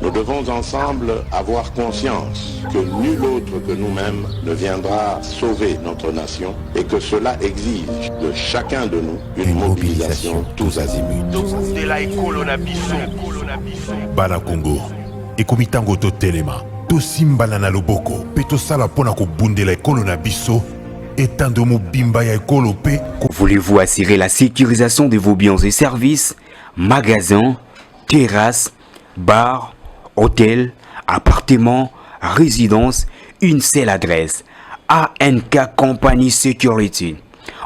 Nous devons ensemble avoir conscience que nul autre que nous-mêmes ne viendra sauver notre nation et que cela exige de chacun de nous une mobilisation tous azimuts. De la école na biso. Bana Congo, ekomitango to telema, to simbala na loboko, pe to sala pona ko bundela ekolo na biso, etando mobimba ya ekolo pe. Voulez-vous assurer la sécurisation de vos biens et services, magasins, terrasses, bars, hôtels, appartements, résidences, une seule adresse, ANK Company Security.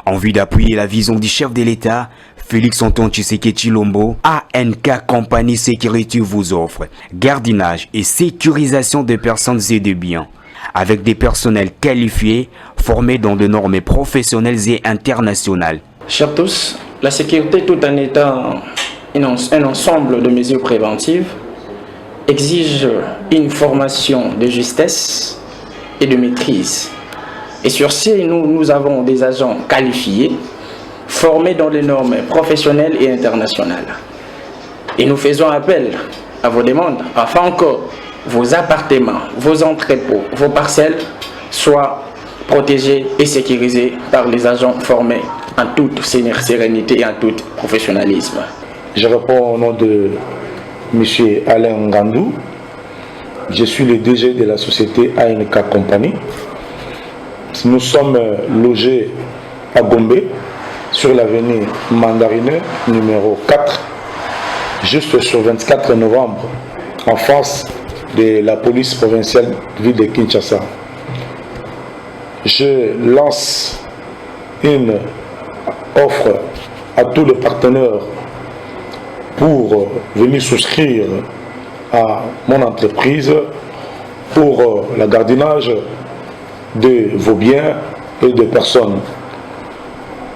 En vue d'appuyer la vision du chef de l'État, Félix Antoine Tshisekedi Tshilombo, ANK Company Security vous offre gardinage et sécurisation de personnes et de biens, avec des personnels qualifiés, formés dans des normes professionnelles et internationales. Chers tous, la sécurité tout en étant un ensemble de mesures préventives exige une formation de justesse et de maîtrise. Et sur ce, nous avons des agents qualifiés, formés dans les normes professionnelles et internationales. Et nous faisons appel à vos demandes afin que vos appartements, vos entrepôts, vos parcelles soient protégés et sécurisés par les agents formés en toute sérénité et en tout professionnalisme. Je réponds au nom de M. Alain Ngandou. Je suis le DG de la société ANK Company. Nous sommes logés à Gombe, sur l'avenue Mandarineux, numéro 4, juste sur 24 novembre, en face de la police provinciale de ville de Kinshasa. Je lance une offre à tous les partenaires pour venir souscrire à mon entreprise pour le gardinage de vos biens et de personnes.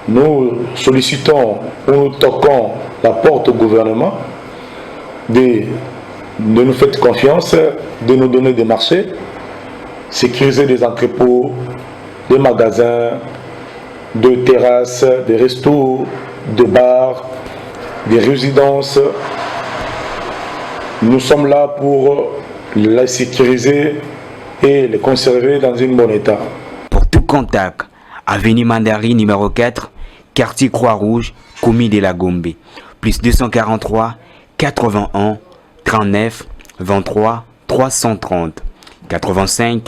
Nous sollicitons ou nous toquons la porte au gouvernement de nous faire confiance, de nous donner des marchés, sécuriser des entrepôts, des magasins, des terrasses, des restos, des bars, des résidences. Nous sommes là pour la sécuriser et les conserver dans un bon état. Pour tout contact, avenue Mandarin numéro 4, quartier Croix-Rouge, commune de la Gombe, plus 243 81 39 23 330 85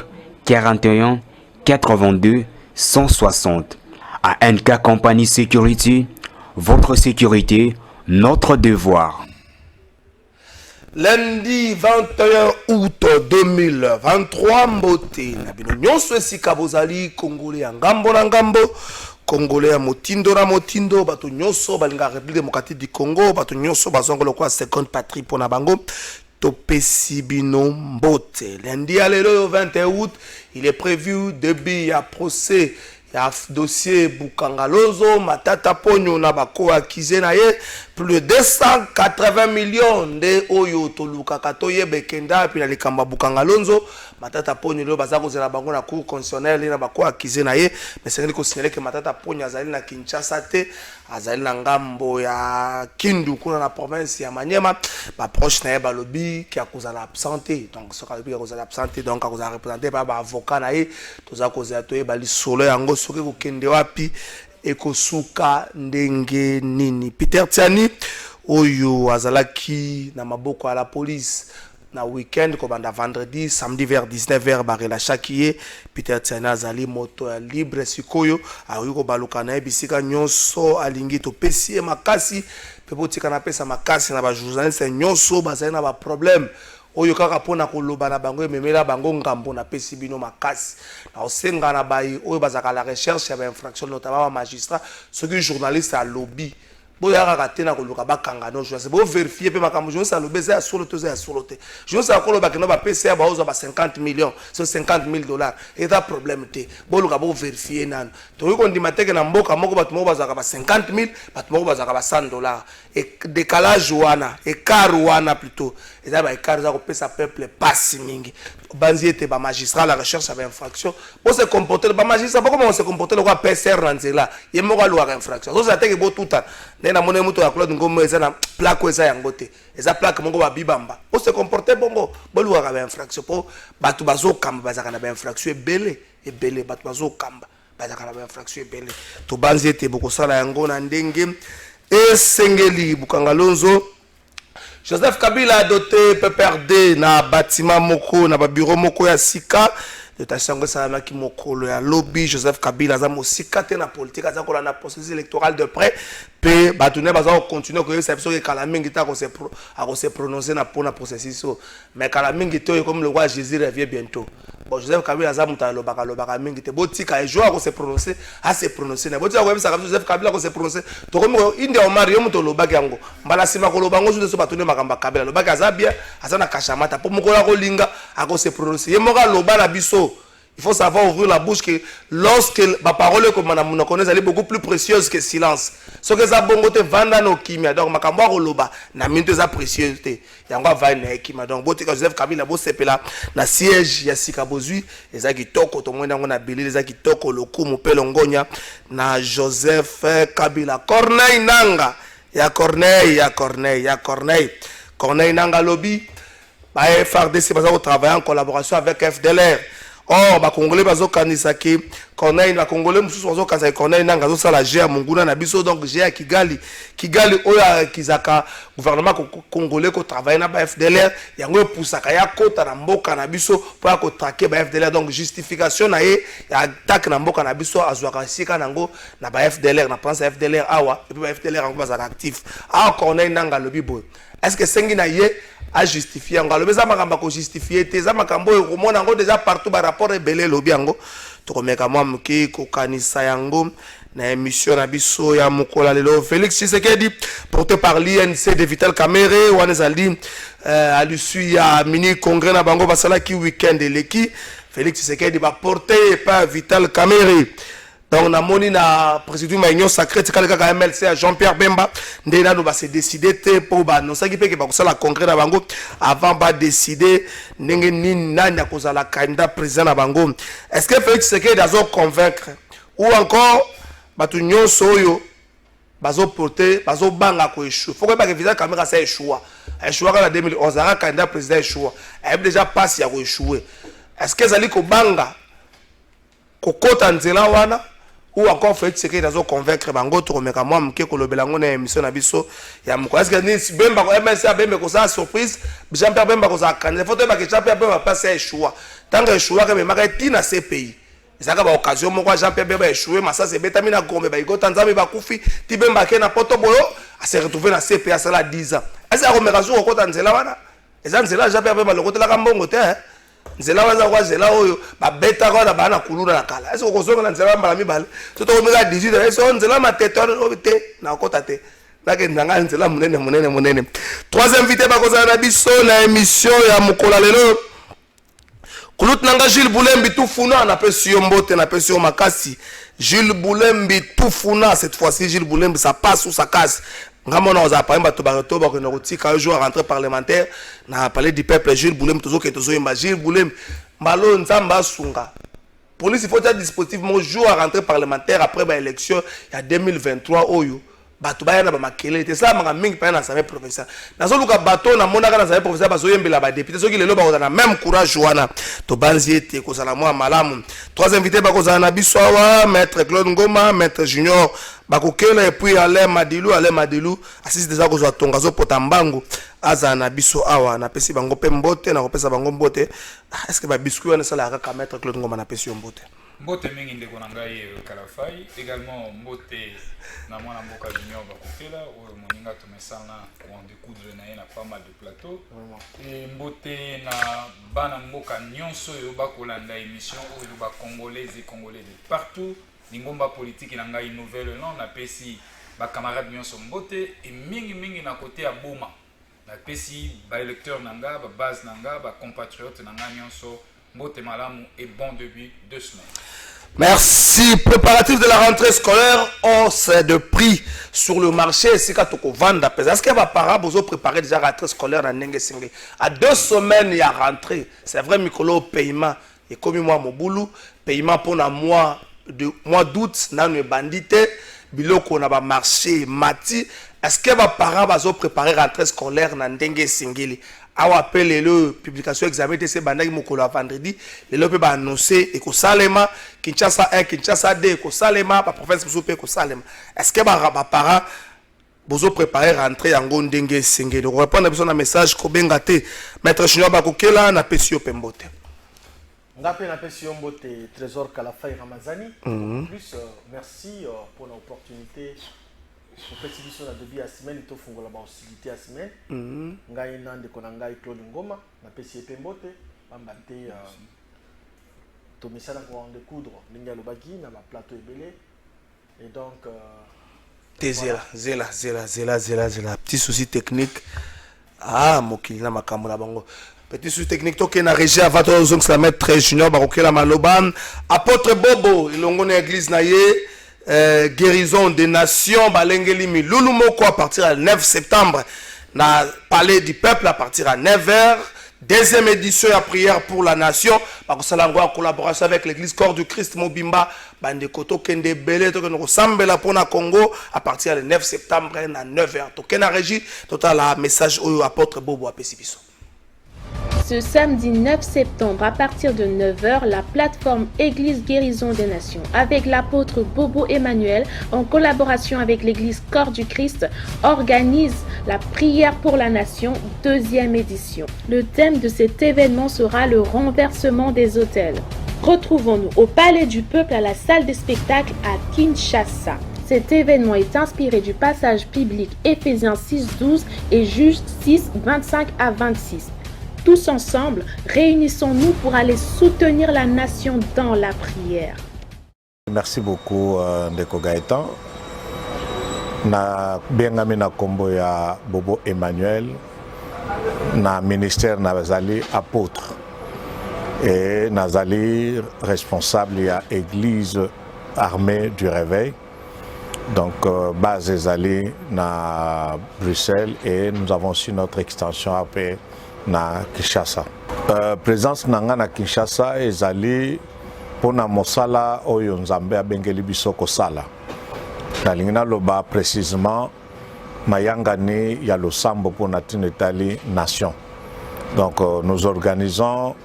41 82 160. ANK Company Security, votre sécurité, notre devoir. Lundi 21 août 2023, mbote na bino nyonso esika bozali Congolais ya ngambo na ngambo, Congolais ya motindo na motindo, bato nyonso balinga République démocratique du Congo, bato nyonso bazongolo kwa seconde patrie pona bango, topesi bino mbote. Lundi à l'heure 21 août, il est prévu début ya procès ya dossier Bukangalonzo, Matata Ponyo na bako accusé na ye plus de 280 millions de oyo toluka katoye bekenda puis na likamba Bukangalonzo. Matata Ponyo lo bazako zela bango na cour constitutionnelle na bako accusé na ye, mais c'est ko signaler que Matata Ponyo azali na Kinshasa te, azali na ngambo ya Kindu kuna na province ya Maniema, ba proche na ye balobi ki akozala absenté, donc ce balobi akozala absenté, donc akozala représenté par ba avocat na ye, toza kozala toye bali solo yango soki kokende wapi ekosuka ndenge nini. Peter Tiani oyo azalaki na maboko à la police na week-end ko banda vendredi samedi vers 19h barela chaque Peter Tiani azali moto ya libre sikoyo ayo ko baluka na bisika nyonso alingi to pesi makasi pepo tika na pesa makasi na ba journaliste nyonso bazali na ba problème oyo kaka pona koloba na bango memela bango ngambo na pesi bino makasi na osenga na bayi oyo bazaka la recherche ya ba infraction notamment ba magistrat ceux qui journalistes à lobby boya kaka tena koluka bakanga no joie bo vérifier pe makambo journaliste à lobby za solo to za solo te journaliste akolo bakino ba PCA ba ozo ba 50 millions so 50 000 dollars et ta problème te boluka bo vérifier nan to ko ndima teke na mboka moko batu moko bazaka ba 50 000 batu moko bazaka ba 100 dollars et décalage wana écart wana plutôt et ça ba écart za ko pesa peuple passe mingi banzi était ba magistrat la recherche à infraction pour se comporter ba magistrat comment on se comporter le quoi PCR nanzela yemo ka loi infraction so ça teke bo tout temps mais na mona moto ya Claude Ngoma eza na plaque eza yango te eza plaque mongo ba bibamba o se comporter bongo boluka ba infraction po batu bazo kamba bazaka na ba infraction ebele batu bazo kamba bazaka na ba infraction ebele to banzi ete boko sala yango na ndenge esengeli Bukangalonzo. Joseph Kabila a doté PPRD na bâtiment moko na ba bureau moko ya sika de tashango salama ki mokolo ya lobby. Joseph Kabila za mosika te na politique aza ko na processus électoral de près pe batune baza continuer ko yesa biso ke kala mingi ta ko se prononcer na pona processus mais kala mingi te comme le roi Jésus revient bientôt. Bon Joseph Kabila za muta lobaka mingi te botika e joa ko se prononcer a se prononcer na botika ko yesa Joseph Kabila ko se prononcer to comme inde o Mario muto lobaka yango mbala sima ko lobango so batune makamba Kabila lobaka za bien aza na kashamata po mokola ko linga a ko se prononcer yemoka loba na biso. Il faut savoir ouvrir la bouche que lorsque ma parole comme madame nous connaît elle est beaucoup plus précieuse que silence. Ce que ça bongo te vanda no kimia donc makambo roloba na minute za précieuse te yango va na kimia donc botika Joseph Kabila bo sepela na siège ya Sikabozui ezaki toko to mwenda ngona bilili ezaki toko lokumu pelo ngonya na Joseph Kabila Corneille Nanga ya Corneille Nanga lobby ba FRDC baza travailler en collaboration avec FDLR. Oh, ba Congolais bazo kanisa ki Corneille ba Congolais mususu bazo kanisa Corneille Nanga zo sala GA munguna na biso donc GA Kigali oya kizaka gouvernement congolais ko travailler na ba FDLR yango epusaka ya kota na mboka na biso pour ko traquer ba FDLR donc justification na ye ya attaque na mboka na biso azwaka sika nango na ba FDLR na pense FDLR awa et puis ba FDLR yango bazaka actif Corneille Nanga lobi boy est-ce que sengi na ye a justifié en galo beza makamba ko justifier te za makambo ko mona ngo déjà partout ba rapport ebele lobi yango to komeka mwa mki ko kanisa yango na émission na biso ya mukola lelo Félix Tshisekedi porté par l'INC de Vital Kamerhe wanezali à l'issue ya mini congrès na bango basala ki week-end leki Félix Tshisekedi ba porté par Vital Kamerhe. Donc na moni na président ma union sacrée tikala kaka MLC à Jean-Pierre Bemba ndena no ba se décider te pour ba non ça qui peut que ba ko sala congrès na bango avant ba décider ndenge nini nani akozala candidat président na bango. Est-ce que Félix Tshisekedi dazo convaincre ou encore batu nyonso oyo bazo porter bazo banga ko échouer. Faut que ba que Vital Kamerhe ça échouer en 2011 ara candidat président échouer. Elle déjà passe ya ko échouer. Est-ce que zali ko banga ko kota nzela wana ou encore Félix Tshisekedi dazo convaincre bango to komeka mwa mke ko lobela ngo na émission na biso ya mko est-ce que ni Bemba ko MSA Bemba ko ça surprise Jean-Pierre Bemba ko ça candidat faut te ba que Jean-Pierre Bemba passer échouer tant que échouer que me maka tina ces pays ezaka ba occasion moko Jean-Pierre Bemba échouer massa se betamina gombe ba iko tanzami ba kufi ti Bemba ke na poto boyo a se retrouver na CPA ça la 10 ans est-ce que komeka zo ko tanzela wana ezan zela Jean-Pierre Bemba le kotela ka mbongo te nzela waza kwa zela oyo ba beta kwa na bana kuluna na kala est-ce ko zonga nzela mbala mibale to to komeka 18 est-ce nzela matete obite na kota te na ke ndanga nzela munene troisième invité ba kozana na biso na émission ya mukola lelo kulut nanga Jules Boulembi Tufuna na pesi mbote na pesi makasi Jules Boulembi Tufuna cette fois-ci Jules Boulembi ça passe ou ça casse. Ngamona oza pa mba to bareto ba ko na kotika un jour rentrée parlementaire na parler du peuple Jules Boulembi tozo ke tozo yemba Jules Boulembi mbalo nzamba sunga police il faut être dispositif mon jour à rentrée parlementaire après ba élection ya 2023 oyo bato ba yana ba makele te ça manga mingi pa na sabe professeur nazo luka bato na monaka na sabe professeur bazo yembela ba député soki lelo ba ko na même courage wana to banzi ete ko sala moi malamu. Trois invités ba ko na biso wa maître Claude Ngoma maître Junior bakokela et puis Alain Madilou assiste déjà ko zo tonga zo potambango aza na biso awa na pesi bango pe mbote na kopesa bango mbote. Est-ce que ba biscuit wana sala ka maître Claude Ngoma na pesi mbote mbote mingi ndeko na ngai Kalafai également mbote na mwana mboka Junior bakokela oyo moninga tomesana on découdre na na pas mal de plateaux et mbote na bana mboka nyonso yo bakolanda émission oyo ba congolais et congolais de partout ningomba politique na ngai nouvelle non na pesi ba camarades nyonso mbote et mingi na côté ya Boma na pesi ba électeur nanga ba base nanga ba compatriotes nanga nyonso mbote malamu et bon début de semaine. Merci. Préparatif de la rentrée scolaire, hausse de prix sur le marché. C'est quand on vend. Est-ce qu'il va pas préparer déjà la rentrée scolaire dans Nengesingé? À 2 semaines, il y a rentrée. C'est vrai, Mikolo, paiement. Et comme moi, mon boulot, paiement pour le mois d'août, nous bandité. biloko na ba marché mati est-ce que ba parents bazo préparer rentrée scolaire na ndenge singeli awa appelle le publication examen de ces bandaki mokolo vendredi le pe ba annoncer et ko salema Kinshasa 1 Kinshasa 2 ko salema ba province soupe ko salema est-ce que ba parents bozo préparer rentrée yango ndenge singeli ko répondre à un message ko bengate maître Junior bakokela na pesio pembote Ngape na pesio mbote Trésor Kalafai Ramazani. En plus merci pour l'opportunité. Pour petite na début à semaine to fungola ba hostilité à semaine. Ngai nande konanga Claude Ngoma na pesio pembote bambate to misala ko en découdre linga lobaki na ba plateau ebele et donc zela petit souci technique mokili na makambo na bango petit souci technique toke na régie avant to zong la maître Junior bakokela maloban apôtre Bobo ilongo na église na ye guérison des nations balengeli milulu moko à partir du 9 septembre na palais du peuple à partir à 9h. Deuxième édition à prière pour la nation. En collaboration avec l'église Corps du Christ Mobimba. Bande Koto Kende Belé. Nous sommes là pour le Congo à partir du 9 septembre à 9h. Token régie. Total la message au apôtre Bobo à Pessibiso. Ce samedi 9 septembre à partir de 9h, la plateforme Église Guérison des Nations avec l'apôtre Bobo Emmanuel en collaboration avec l'église Corps du Christ organise la prière pour la nation deuxième édition. Le thème de cet événement sera le renversement des autels. Retrouvons-nous au Palais du Peuple à la salle des spectacles à Kinshasa. Cet événement est inspiré du passage biblique Éphésiens 6:12 et Juge 6:25 à 26. Tous ensemble, réunissons-nous pour aller soutenir la nation dans la prière. Merci beaucoup, Ndeko Gaëtan. Na bengami na kombo ya Bobo Emmanuel, na ministère nazali apôtre et nazali responsable ya Église armée du réveil. Donc, base Zali na Bruxelles et nous avons aussi notre extension AP na Kinshasa. Présence nanga na Kinshasa ezali pona mosala oyo nzambe abengeli biso kosala. Nalingi naloba précisément mayangani ya losambo pona tinetali nation. Donc nous organisons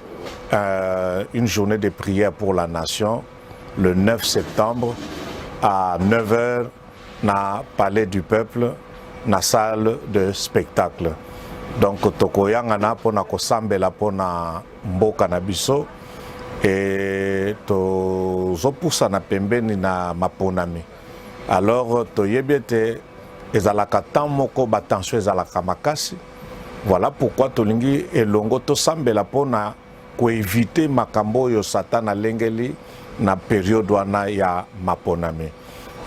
une journée de prière pour la nation le 9 septembre à 9h na Palais du Peuple na salle de spectacle. Donc tokoyangana pona kosambela pona mboka na biso et tozopusa na pembeni na maponami. Alors toyebete ezalaka tan moko batension ezalaka makasi. Voilà pourquoi tolingi elongo tosambela pona ko éviter makambo yo Satan alengeli na période wana ya maponami.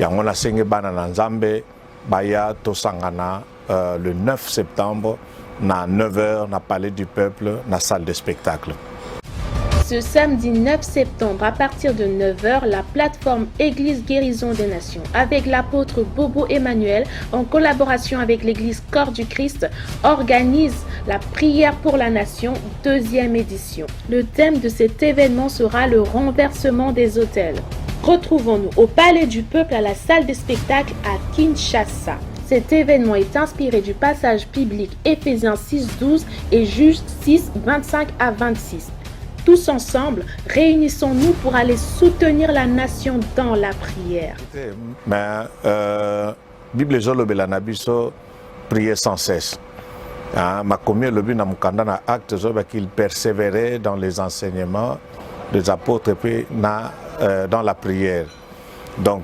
Yango na senge bana na Nzambe baya tosangana le 9 septembre na 9h na Palais du Peuple na salle de spectacle. Ce samedi 9 septembre à partir de 9h, la plateforme Église Guérison des Nations avec l'apôtre Bobo Emmanuel en collaboration avec l'église Corps du Christ organise la prière pour la nation deuxième édition. Le thème de cet événement sera le renversement des autels. Retrouvons-nous au Palais du Peuple à la salle des spectacles à Kinshasa. Cet événement est inspiré du passage biblique Éphésiens 6:12 et Juge 6:25 à 26. Tous ensemble, réunissons-nous pour aller soutenir la nation dans la prière. Mais Bible Jolobela Nabiso priait sans cesse. Ma commune le but na mukanda na acte qu'il persévérait dans les enseignements des apôtres et dans la prière. Donc,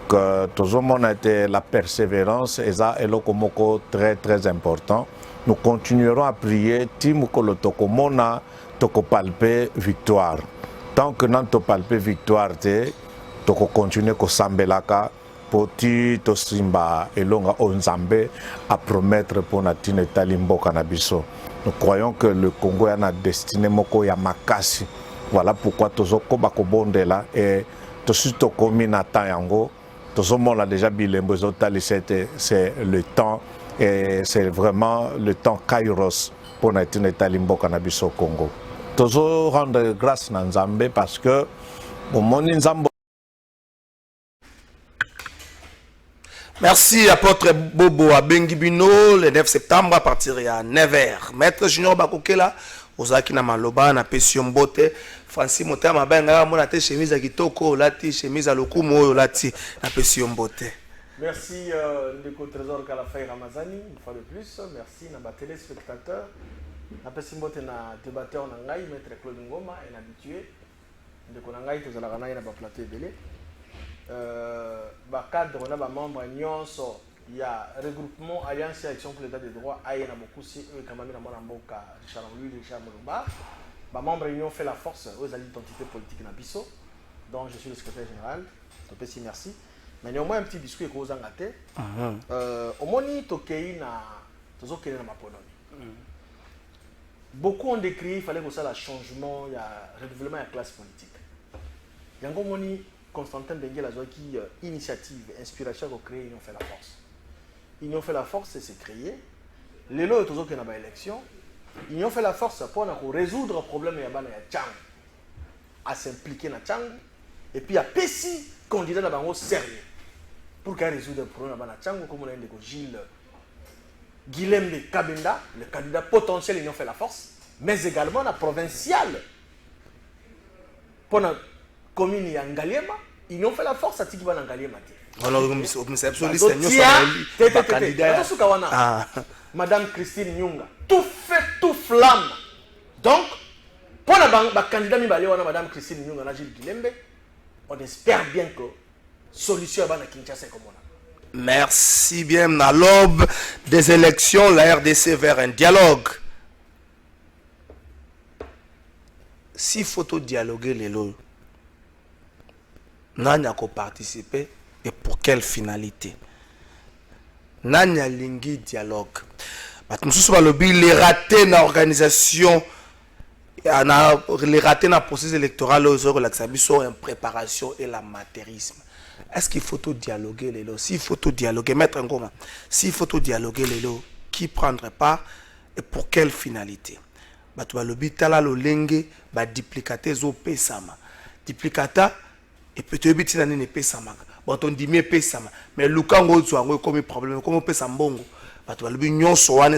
tout le monde a été la persévérance et ça est très important. Nous continuerons à prier, Timoko le tokomona, toko palper victoire. Tant que nous to palper victoire, toko continuer ko sambelaka, poti to simba elonga onzambe à promettre pour natine talimbo kanabiso. Nous croyons que le Congo a une destinée moko ya makasi. Voilà pourquoi tozoko bakobondela et tosuto komi na tayango. Tozomo l'a déjà bilembo zotali c'est le temps et c'est vraiment le temps kairos pour natine talimbo kanabiso Congo. Tozo rendre grâce na Nzambe parce que mon Nzambe. Merci, apôtre Bobo à Bengibino, le 9 septembre à partir de 9h. Maître Junior Bakokela, Ozaki na Maloba, na Pession Bote, Francis Motama Benga, mon atte chemise à Kitoko, lati, chemise à Lokumo, lati, na Pession Bote. Merci, Ndeko Trésor Kalafay Ramazani, une fois de plus. Merci, na téléspectateurs. Na Pession Bote, na débatteur Nangai, Maître Claude Ngoma, un habitué. Ndeko Nangai, tu as la ranaï na plateau belé. Cadre, on a des membres, il y a regroupement Alliance et Action pour l'État des droits, Aïe Namokoussi, eux, Kamami Namonamboka, Richard Louis, Richard Moloba. Les membres Union fait la force aux identités politiques Nabiso, dont je suis le secrétaire général. Donc, merci. Mais néanmoins, un petit biscuit que vous en gâtez. Au moni, Tokei na Tozokei na Maponomi. Beaucoup ont décrit qu'il fallait que ça, le changement, il y a renouvellement de la classe politique. Yango moni. Constantin Benguel a qui initiative, inspiration pour créer Union fait la force. Union fait la force, c'est créer. Les lois toujours qu'il y a une élection. Union fait la force pour résoudre le problème de Tchang, à s'impliquer dans Tchang, et puis à Pessi, candidat dans sérieux pour résoudre le problème de Tchang, comme on a dit Gilles Guilhem Kabenda, le candidat potentiel Union fait la force, mais également la provinciale pour la commune de Ngaliema. Ils ont fait la force à Tikiba Ngaliema. Alors, Madame Christine Nyunga, tout fait, tout flamme. Donc, pour la candidat Madame Christine Nyunga, on espère bien que la solution est à Kinshasa comme on a. Merci bien. À l'aube des élections, la RDC vers un dialogue. S'il faut dialoguer les lois, Nanya ko participer et pour quelle finalité? Nanya lingi dialogue. Batmususu balobi les ratés na organisation, les ratés na processus électoral aux relaxabiso en préparation et l'amateurisme. Est-ce qu'il faut tout dialoguer les lots? S'il faut tout dialoguer, mettre un comment? S'il faut tout dialoguer les lots, qui prendrait part et pour quelle finalité? Batu balobi tala lo lenge ba duplicate zo pesama. Duplicata et peut-être que c'est pas ça. Bon, on dit mais ça. Mais le cas où tu as comme problème, comme on peut s'embongo. Parce que l'union soit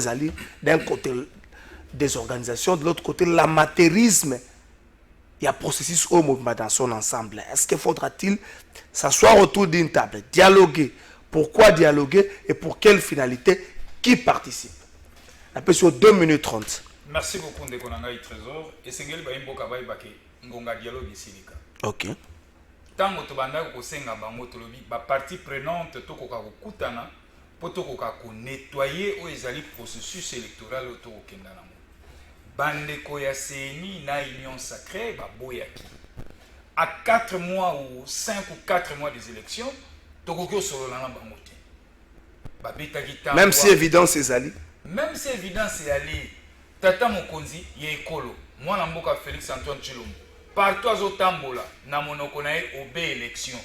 d'un côté des organisations, de l'autre côté l'amateurisme. Il y a un processus au mouvement dans son ensemble. Est-ce qu'il faudra-t-il s'asseoir autour d'une table, dialoguer? Pourquoi dialoguer et pour quelle finalité? Qui participe? Un peu sur 2 minutes 30. Merci beaucoup Ndeko Nangai Trésor. Et c'est ngeli ba imboka ba ibake ngonga dialogue isilika. Ok. Tango tobanda kosenga bango tolobi ba partie prenante tokoka kokutana po tokoka ko nettoyer o ezali processus électoral to kokenda nango. Bandeko ya CENI na union sacrée ba boyaki. À 4 mois ou 5 ou 4 mois des élections, tokoko solo na bango te. Ba betaki tango. Même si évidence ezali. Même si évidence ezali, tata mokonzi ye ekolo, mwana mboka Félix Antoine Tshilombo. Partout à Zotambola, na monoko na obé élection.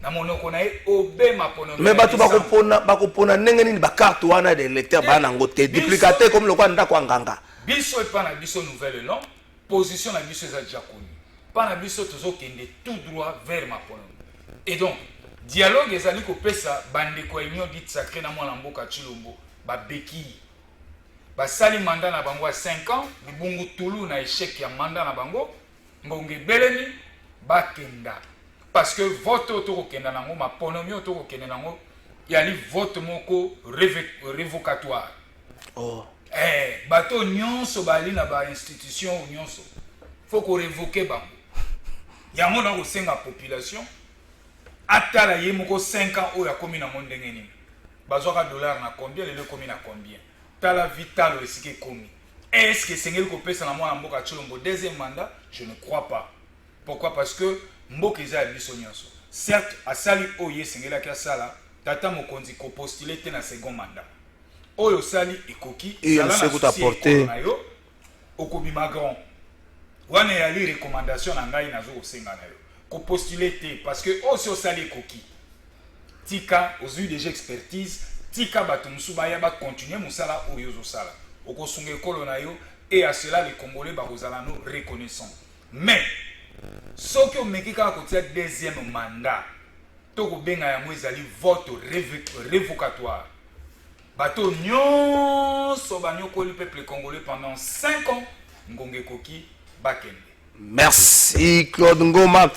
Na monoko na obé ma ponomi. Mais batu bakopona ndenge nini ba carte wana de électeur ba na ngote duplicaté comme le kwa ndako nganga. Biso et pas na biso nouvelle non, position na biso za déjà connue. Pas na biso tozo kende tout droit vers ma ponomi. Et donc dialogue ezali ko pesa bande ko union dit sacré na mwana mboka Tshilombo ba beki. Ba sali mandat na bango à 5 ans, libungu tulu na échec ya mandat na bango. Mbonge beleni bakenda parce que vote autour kenda nango ma ponomi autour kenda nango yali vote moko révocatoire. Oh bato nyonso bali na ba institution nyonso faut ko révoquer bango yango na ko senga population atala ye moko 5 ans oya komi na monde ngeni bazwaka dollar na combien le komi na combien tala vital esike komi. Est-ce que c'est quelque chose na mwana mboka Tshilombo deuxième mandat? Je ne crois pas. Pourquoi? Parce que mboka eza biso nyonso. Certes, à sali oye sengela ka sala, tata mokonzi ko postuler te na second mandat. Oyo sali ekoki sala na apporter okobi magron. Wana yali recommandation na ngai nazo kosenga na yo. Ko postuler te parce que oso sali ekoki. Tika aux yeux déjà expertise, tika bato musuba ya ba continuer musala oyo zo sala. Et à cela les Congolais nous reconnaissons. Mais ce qui est le deuxième mandat, toko benga yango ezali vote révocatoire. Bato nyonso banyokoli peuple congolais pendant 5 ans ngonge koki bakende. Merci Claude Ngoma.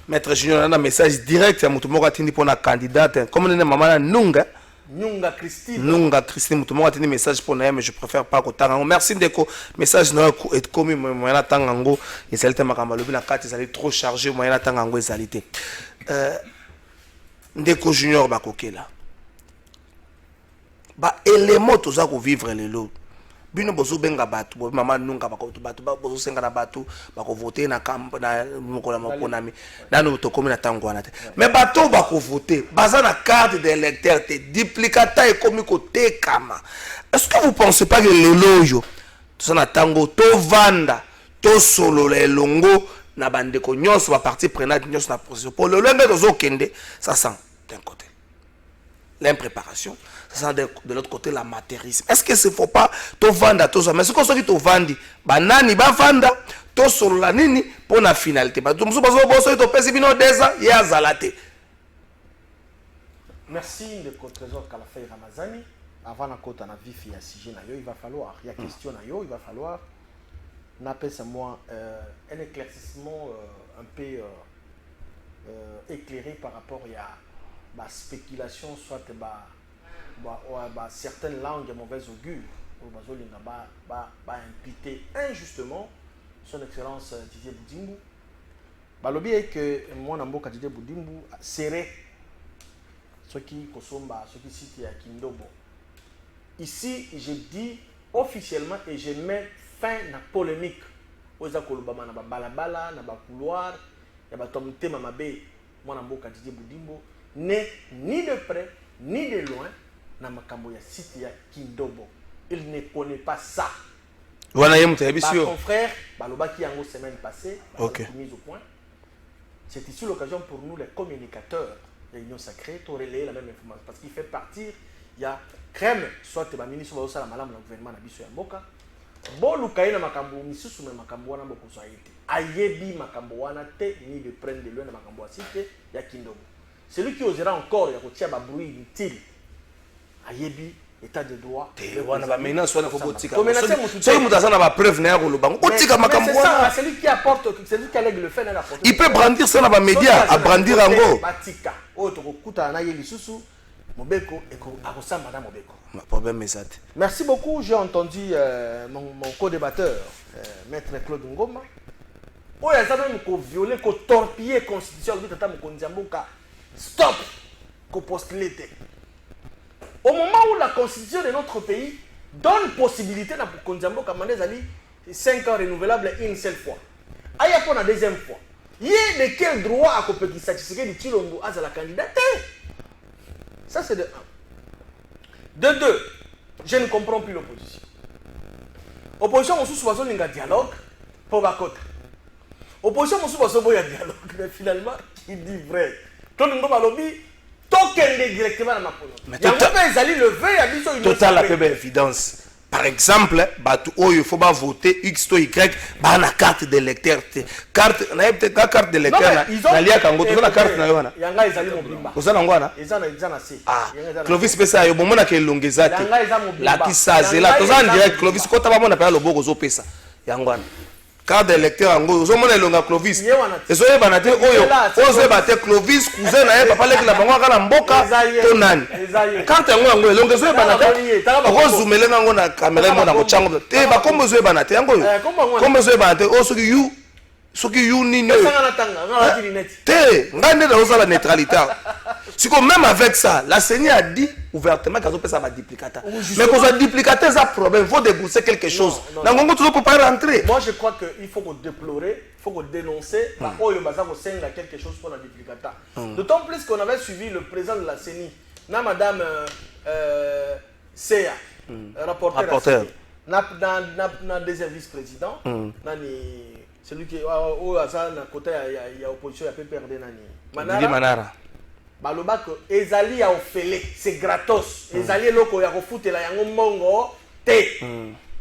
Maître Junior a un message direct à Moutoumora Tindi pour la candidate. Comme on est maman Nunga. Nunga Christine. Nunga Christine Moutoumora Tindi message pour Naïm, mais je préfère pas que Tangango. Merci Ndeko. Message non est commis moyen Tangango. Et ça a été ma camalobi la carte, ça est trop chargé moyen Tangango et salité. Ndeko Junior Bakokela. Ba élément tous à vivre les lots. Bino bozo benga batu bo mama nunga bakoto batu bozo senga na batu bako voter na kamp na mokola maponami nanu to komi na tango wana te mais bato bako voter baza na carte d'électeur te duplicata et komi ko te kama. Est-ce que vous pensez pas que l'éloge tout ça na tango to vanda to solo le longo na bandeko nyonso ba parti prenante nyonso na processus pour le lenge dozo kende ça sent d'un côté l'impréparation. De l'autre côté, l'amateurisme. Est-ce que ce ne faut pas te vendre tout ça? Mais ce qu'on se dit, te vendre, banani, ba vanda, to solo la nini pour la finalité. Merci de Trésor Kalafay Ramazani. Avant la côte, on a vif et sujet, il va falloir, il y a question, il va falloir, on appelle ça moi un éclaircissement un peu éclairé par rapport à la spéculation, soit certaines langues de mauvaise augure imputer injustement son excellence Didier Boudimbu. Balobi est que moi Namboka Didier Boudimbu serré ce qui Kosomba, ce qui cite à Kindobo. Ici, je dis officiellement et je mets fin à la polémique. Oza Kolobama na balabala, na couloir, ya ba tomte mamabe, moi Namboka Didier Boudimbu n'est ni de près ni de loin. Il ne connaît pas ça. Son frère, Balobaki Yango semaine passée, mise au point. C'est ici l'occasion pour nous, les communicateurs de l'Union Sacrée, de relayer la même information. Parce qu'il fait partir, il y a crème, soit le ministre de la Malam, le gouvernement Nabiso Yamboka. Bon, Lukaïna Makambo, Missou, Makamboana Bokosoaïte. Ayebi Makamboana, ni de prendre de loin Makamboa Cité, Yakindobo. Celui qui osera encore, il y a un bruit inutile. Ayebi état de droit wana ba menace wana faut botika so mutaza na ba preuve na yako lobango otika makambo wana celui qui apporte celui qui allègue le fait na apporter il peut brandir ça na ba média à brandir ango batika o to kuta na yeli susu Mobeko eko akosamba na Mobeko ma problème est ça. Merci beaucoup, j'ai entendu mon co-débatteur maître Claude Ngoma oya za même ko violer ko torpiller constitution bi tata mokonzi mboka stop ko postuler. Au moment où la constitution de notre pays donne possibilité à Kondiambo Kamane Zali 5 ans renouvelables une seule fois. Aya pour la deuxième fois. Il y a de quel droit à compétir satisfaire du Chilombo à la candidate? Ça c'est de 1. De 2, je ne comprends plus l'opposition. Opposition on sous un dialogue pour Bakota. Opposition on sous un dialogue, mais finalement il dit vrai. Tout le monde a lobby. Directement dans ma total évidence. Par exemple, il faut pas voter X ou Y, na carte d'électeur. Carte, na peut-être carte d'électeur. Na lia kango, tu na carte na yona. Yanga ezali mobimba. Ozana ngwana? Ezana se. Ah, Clovis pesa yo bomona ke longezate. La kisaze la tozana direct Clovis kota ba mona pa loboko zo pesa. Yangwana. Carte d'électeur ango ozomona elonga Clovis ezoye banate oyo ozo bate Clovis cousin na ye papa leki la bango akala mboka to nani carte yango elonga ezoye banate okozumele nango na kamera mo na kochango te bakombo ezoye banate yango kombo ezoye banate o soki you nini te ngande na osala neutralité. Si même avec ça, la CENI a dit ouvertement qu'elle a pas duplicata. Mais quand on a duplicaté, ça problème, il faut débourser quelque chose. Non, on ne peut pas rentrer. Moi, je crois qu'il faut déplorer, il faut dénoncer. Quelque chose pour la duplicata. D'autant plus qu'on avait suivi le président de la CENI, Madame Seya, rapporteur. Dans deuxième vice-président, celui qui est au côté, il y a opposition, il y a perdre Manara. Baloba que ezali a ofele c'est gratos ezali loko ya kofutela yango mongo te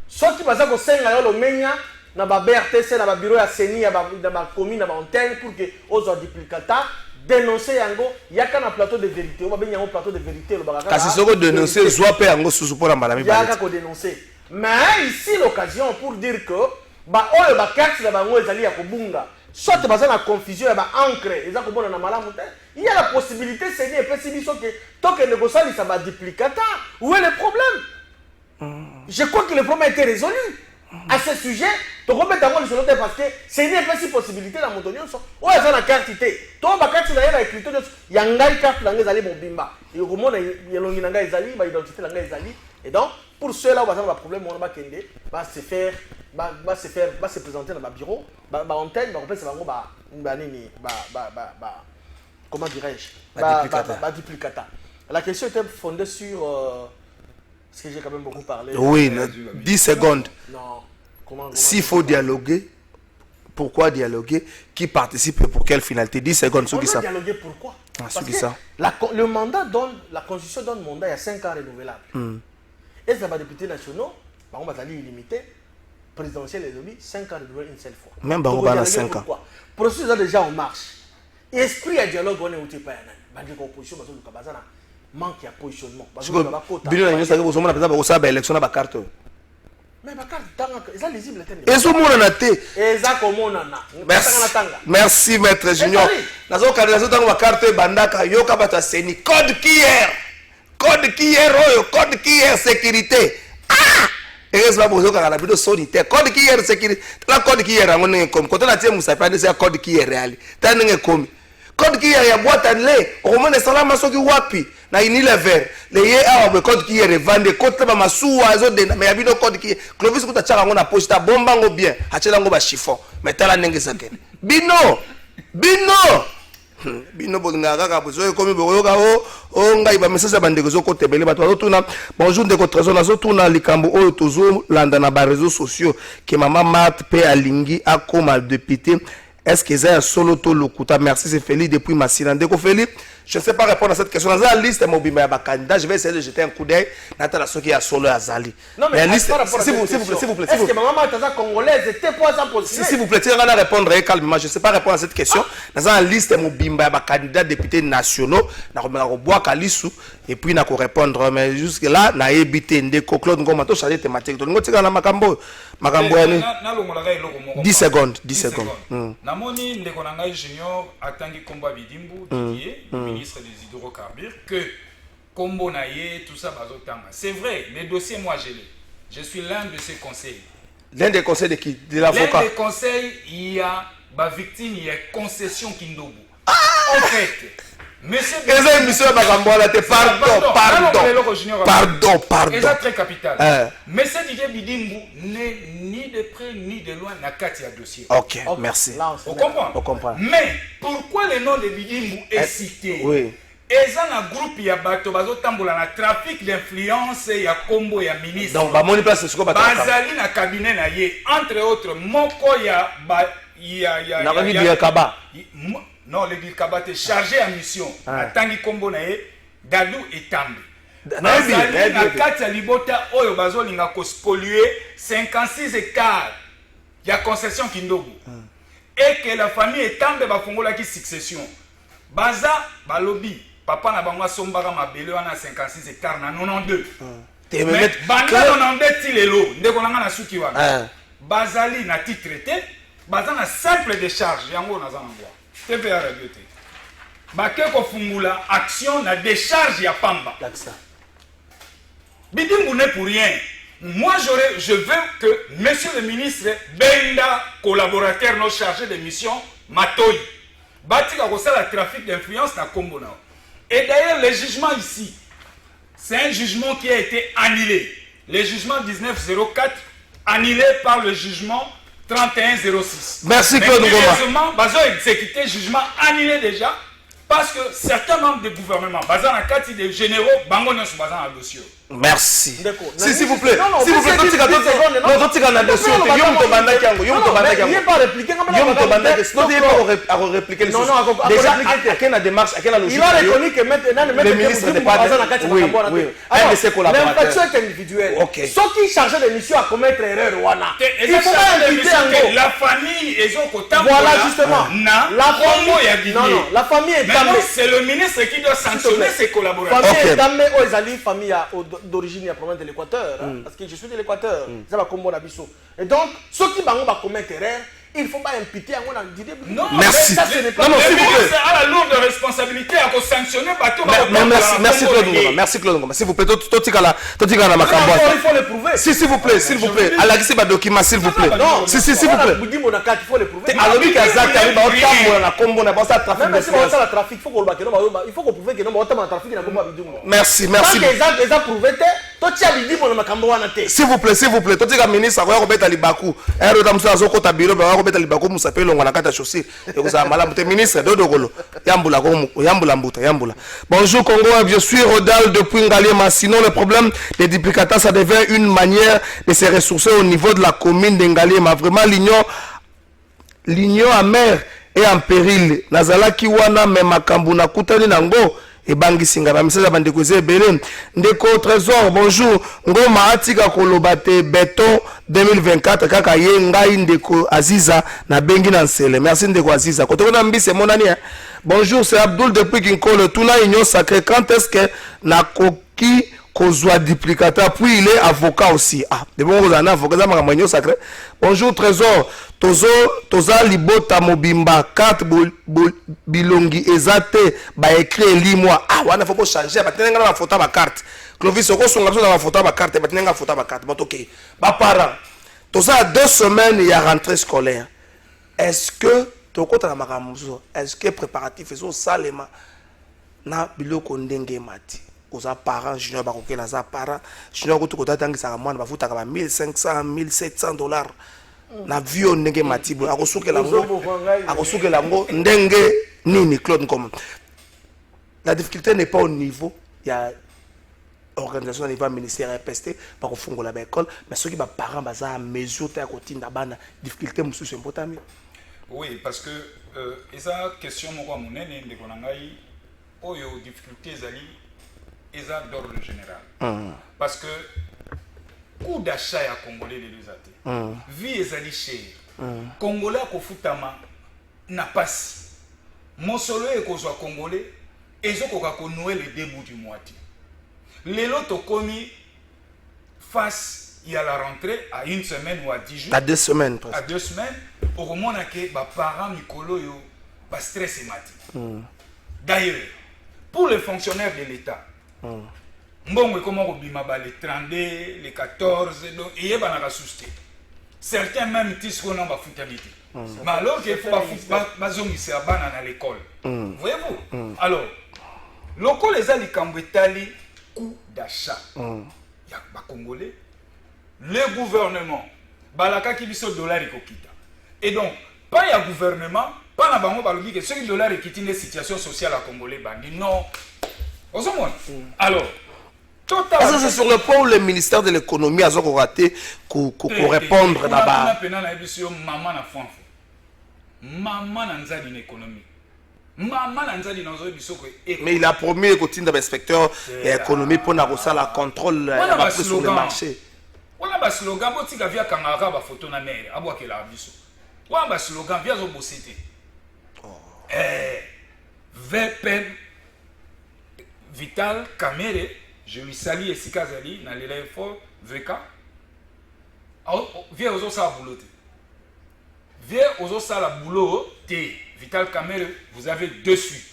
soki baza ko senga yo lo menya na ba BRTC na ba bureau ya CENI ya ba commune na ba antenne pour que ozo duplicata dénoncer yango il y a qu'un plateau de vérité on va bien un plateau de vérité le bagage kasi soko dénoncer soit pe yango susu pour la malami il y a qu'à dénoncer mais ici l'occasion pour dire que ba oyo ba carte la bango ezali ya kobunga soit baza na confusion ya ba ancre eza kobona na malamu te il y a la possibilité c'est une petit biso que tant que négocier ça va duplicata où est le problème je crois que le problème a été résolu à ce sujet to remettre dans le salon parce que c'est une petite possibilité dans mon donné oh ça la carte to ba carte na écrit il y a ngai carte la ngezali bobimba et au moment il y a longi na ngai ezali ba identité la ngai ezali et donc pour ceux là où ça va problème on va kende va se présenter dans le bureau ba antenne ba repasser bango ba nini comment dirais-je ba duplicata la question était fondée sur parce que j'ai quand même beaucoup parlé. Oui, 10 secondes. Non. S'il faut dialoguer, pourquoi dialoguer? Qui participe et pour quelle finalité? 10 secondes. On doit dialoguer pourquoi? Parce que le mandat donne, la Constitution donne mandat il y a 5 ans renouvelable. Et ça va députés nationaux, on va aller illimité, présidentiel et lobby, 5 ans renouvelable une seule fois. Même on va à 5 ans. Le processus est déjà en marche. Esprit à dialogue, on est où tu pas un an. Opposition, parce que manque de positionnement. Bino na nyosa ko somona pesa ba osaba élection na ba carte. Mais ba carte tanga, eza lisible tene. Ezo mona na te. Eza komona na. Merci maître Junior. Nazo kandidato tanga ba carte bandaka yoka bata seni code QR. Code QR oyo, code QR sécurité. Ah! Est-ce pas bozo kala bido solitaire. Code QR sécurité. La code QR ngone comme quand on a tie musafa ndese ya code QR real. Tani ngekomi. Code qui est à boîte à lait, au moins les salams à qui wapi, na Unilever, les yé à le code qui est vendu, code là ma sous oiseau de, mais y a bien code qui est, Clovis kuta chara ngona poste ta bomba ngo bien, hachela ngo ba chiffon, mais tala nenge saken. Bino, bino bolinga kaka bozo komi boyoka o ngai ba message bandeko zo ko tebele bato zo tuna bonjour ndeko trésor nazo tuna likambo oyo tozo landa na ba réseaux sociaux que maman Marthe pe alingi akoma député. Est-ce que c'est un solo to lokuta? Merci, c'est Félix depuis Massina. Ndeko Félix, je ne sais pas répondre à cette question. Dans la liste de Mobimba candidat, je vais essayer de jeter un coup d'œil. Nathalie Soki a solo Azali. Non, mais liste, s'il vous plaît. Est-ce que maman Taza congolaise était pas ça possible? S'il vous plaît, on va répondre calmement. Je ne sais pas répondre à cette question. Dans la liste de Mobimba candidat députés nationaux, na bois Kalisu et puis na ko répondre. Mais jusque là, na évité Ndeko Claude Ngoma to changer thématique. Donc on na makambo yani 10 secondes. Namoni ndeko nanga Junior atangi komba bidimbu Didier, ministre des hydrocarbures, que kombo naye tout ça bazotanga. C'est vrai, les dossiers moi je l'ai. Je suis l'un de ces conseils. L'un des conseils de qui? De l'avocat. L'un des conseils, il y a ba victime, il y a concession Kindobu. En fait, monsieur pardon. C'est très capital. Monsieur Didier Bidimbu n'est ni de près ni de loin n'a qu'à tirer dossier. Ok, merci. On comprend. Mais pourquoi le nom de Bidimbu est cité? Oui. Et ça, un groupe, il y a bateau, tambola na trafic d'influence, il y a combo, il y a ministre. Donc, mon place, c'est ce qu'on va faire. Bazali na cabinet na ye, entre autres, moko il y a Kaba. Non, le Bilkaba est chargé en mission. Tangi kombo na ye, Dadou et Tambi. Bazali na kati libota oyo bazolinga ko spolier 56 hectares. Il y a concession Kindogu. Et que la famille est Tambi ba fongola ki succession. Baza balobi papa na bango sombara mabele wana 56 hectares na 92. Mais banda 92 tilelo ndeko nanga na suki wana. Bazali na titre traité, baza na simple décharge yango na zango. TVA radio te. Bake ko fungula action na décharge ya pamba. Bidimbu n'est pour rien. Moi je veux que monsieur le ministre Benda collaborateur non chargé de mission Matoyi Bati la trafic d'influence na Kombo na. Et d'ailleurs, le jugement ici, c'est un jugement qui a été annulé. Le jugement 1904, annulé par le jugement 3106. Merci Claude Ngoma. Malheureusement, Bazo exécuté jugement annulé déjà parce que certains membres du gouvernement, basant la carte des généraux, bango ne sont basant à dossier. Merci. Si, s'il vous plaît. Non, s'il vous plaît, il a reconnu que maintenant le ministre n'est pas l'infraction est individuelle. Ceux qui chargent des missions à commettre erreur, il faut pas inviter la famille et voilà justement. La famille est maintenant c'est le ministre qui doit sanctionner ses collaborateurs. Famille d'origine de la province de l'Équateur, parce que je suis de l'Équateur. Et donc, ceux qui vont commettre erreur, il ne faut pas imputer à mon individu. Non, merci. Ça, ce n'est pas s'il vous plaît. C'est à la lourde responsabilité à sanctionner bateau. Merci Claude Ngoma. Merci Claude Ngoma. S'il vous plaît, il faut le prouver. S'il vous plaît, s'il vous plaît. Alakisi ba document s'il vous plaît. Non, s'il vous plaît. Il faut le prouver. Alors que Kazak arrive à autant la combo na pas ça trafic. Même si on ça la trafic, il faut qu'on il faut qu'on prouve que non autant la trafic na combo bidou. Merci. Déjà prouvé toi tu as dit mon makambo wana te. S'il vous plaît. Toi tu as ministre à ko beta libaku. Ero tamso azoko ta bureau ba ko beta libaku musape longa na kata chaussée. Et vous avez malamu te ministre Dodogolo. Yambula mbuta. Bonjour Congo, je suis Rodal depuis Ngaliema. Sinon le problème des duplicata ça devient une manière de se ressourcer au niveau de la commune de Ngaliema. Vraiment l'union amère est en péril. Nazalaki wana me makambu na kutani nango et bangi singa ba message bande koze belé ndeko trésor bonjour ngoma atika kolobate béton 2024 kaka ye ngai ndeko Aziza na bengi na nsele merci ndeko Aziza koto na mbise monani bonjour c'est Abdul depuis Kinkolo tuna union sacrée quand est-ce que na koki kozwa duplicateur puis il est avocat aussi de bon vous en avocat za makambo union sacrée bonjour trésor toza libota mobimba carte bilongi ezate ba écrit limwa wana faut changer ba tenenga na photo ba carte Clovis oko songa so na photo ba carte ba tenenga photo ba carte OK ba parents toza 2 semaines il y a rentrée scolaire est-ce que tokota na makambo est-ce que préparatif ezo salema na biloko ndenge mati oza parents junior ba kokela za parents junior ko tukota tangisa mwana ba futa ka ba 1500 1700 dollars na vio ndenge matibo akosukela ngo ndenge nini Claude Ngoma. La difficulté n'est pas au niveau il y a organisation au niveau ministère PST par kofungola ba école mais ceux qui ba parents baza à mesure ta kotinda bana difficulté mususu importante. Oui parce que eza question moko monene ndeko na ngai oyo difficulté ezali eza d'ordre général parce que coût d'achat ya congolais les deux athées vie ezali cher congolais akofutama na pasi mosolo ekozwa congolais ezokoka konouer le début du mois lelo tokomi face il y a la rentrée à une semaine ou à 10 jours à 2 semaines presque. À 2 semaines au moment que ba parents mikolo yo ba stress et mati d'ailleurs pour les fonctionnaires de l'état mbongo comment obima ba les 32 les 14 donc et ba na souster certains même tisco na ba futabilité mais alors que faut ba zongisi abana na l'école voyez-vous alors loko les ali kambetali coût d'achat ya ba congolais le gouvernement balaka ki biso dollar ekokita et donc pas ya gouvernement pas na bango balobi que ce dollar ekiti une situation sociale à congolais bandi non alors ça c'est sur le point où le ministère de l'économie a raté pour répondre là-bas. Mais il a promis que l'inspecteur économique pour la contrôle sur le marché. Voilà le slogan, si tu as Kangara, la photo na mer, à boire que la biso. Voilà le slogan, viens au bossité. VP Vital Kamere, je lui salue et Sikazali, dans l'élève fort, VK. Viens aux autres à boulot. Viens aux autres à la boulot, Vital Kamere, vous avez dessus.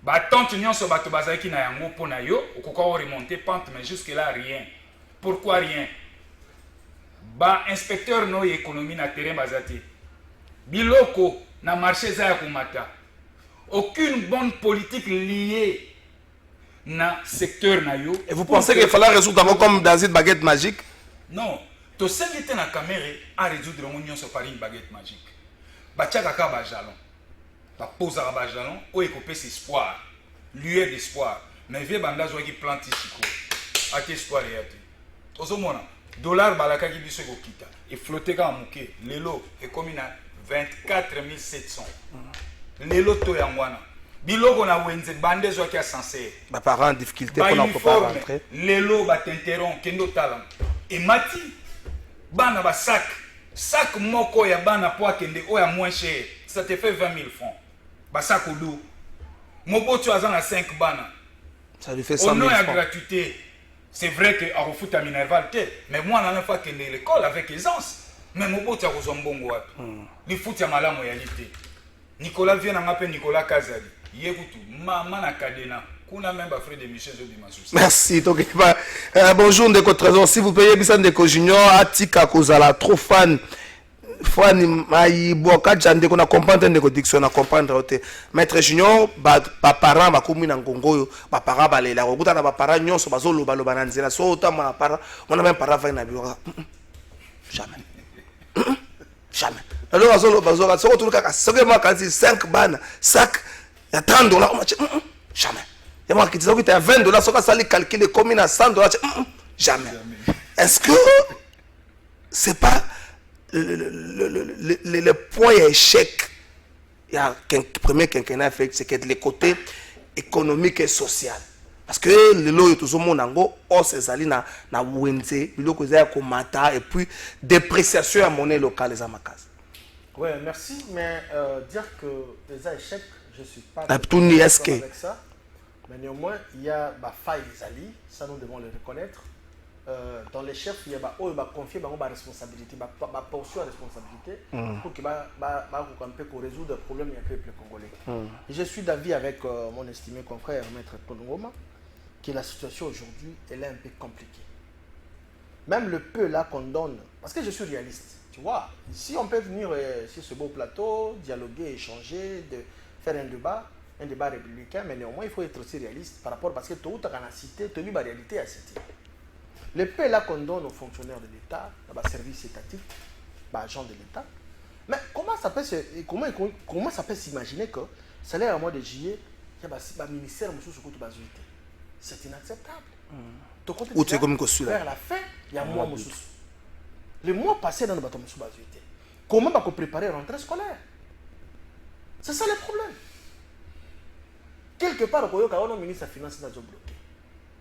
Bah, tant que nous sommes à Tobazaki na yango pour na yo, au coco remonter pente, mais jusque-là, rien. Pourquoi rien? Bah, inspecteur no économie na terrain bazati. Biloko na marché za kumata. Aucune bonne politique liée na secteur na yo. Et vous pensez qu'il fallait résoudre comme dans une baguette magique? Non. To s'inviter na caméra à résoudre mon union sur Paris une baguette magique. Bachaka ka ba jalon. pose à la jalon, ou écopé espoir, lueur d'espoir. Mais vieux banda qui plante ici, à espoir et à tout. Au moment, dollar balaka qui biso go kita, et flotter quand mouké, l'élo est comme une 24 700. L'élo to yangwana. Biloko na wenze bande zo qui a censé. Ba parents en difficulté pour ne pas rentrer. L'élo ba t'interrompt kendo talent. Et mati bana ba sac moko ya bana po akende o ya moins cher. Ça te fait 20 000 francs. Ba sac au dos. Mobotu azana 5 bana. Ça lui fait 100 000 francs. Au nom de francs. gratuité. C'est vrai que à refout à Minerval, mais moi on a fois que l'école avec aisance. Mais Mobotu a rozombongo wapi. Ni foot ya malamu réalité. Nicolas vient en appel Nicolas Kazali. Yekutu mama na kadena. Kuna même frère de Michel Zodimasu. Merci. Donc bonjour Ndeko Trésor, si vous payez Bissan Ndeko Junior atika kozala trop fan. Fani mai boka jande ko na comprendre Ndeko Diction na comprendre ote. Maître Junior ba parents ba komi na ngongoyo, ba parents ba lela ko kuta na ba parents nyonso bazolo baloba na nzela so ta ma parents on a même parents va na biwa. Jamais. Jamais. Alors bazolo bazora so ko tuka soke ma kanzi 5 bana, sac ya $30 jamais. Il y a qui disent que tu as $20, ça va calculer comme à $100. Jamais. Est-ce que c'est pas le point échec? Il y a un premier quinquennat fait, c'est que les côtés économiques et sociaux. Parce que le lot est toujours mon ango, ces alliés na wenze, le lot que komata et puis dépréciation à monnaie locale les amakas. Oui, merci, mais dire que les échecs, je ne suis pas d'accord avec ça. Mais néanmoins, il y a des failles des alliés, ça nous devons le reconnaître. Dans les chefs, il y a des confiés des responsabilités, des portions de responsabilité pour qu'ils résoudre le problème du peuple congolais. Et je suis d'avis avec mon estimé confrère, Maître Konongoma, que la situation aujourd'hui elle est un peu compliquée. Même le peu là qu'on donne, parce que je suis réaliste, tu vois, si on peut venir sur ce beau plateau, dialoguer, échanger, faire un débat républicain, mais néanmoins il faut être aussi réaliste par rapport, parce que tout le monde a cité, tout le monde a réalité à citer. Le paix là qu'on donne aux fonctionnaires de l'État, dans les services étatiques, aux agents de l'État, mais comment ça peut s'imaginer que salaire à mois de juillet, il y a un ministère qui a c'est inacceptable. Ou tu es comme vers la fin, il y a un mois. Le mois passé dans le bateau, comment on peut préparer la rentrée scolaire? C'est ça le problème. Quelque part, le ministre des Finances a bloqué.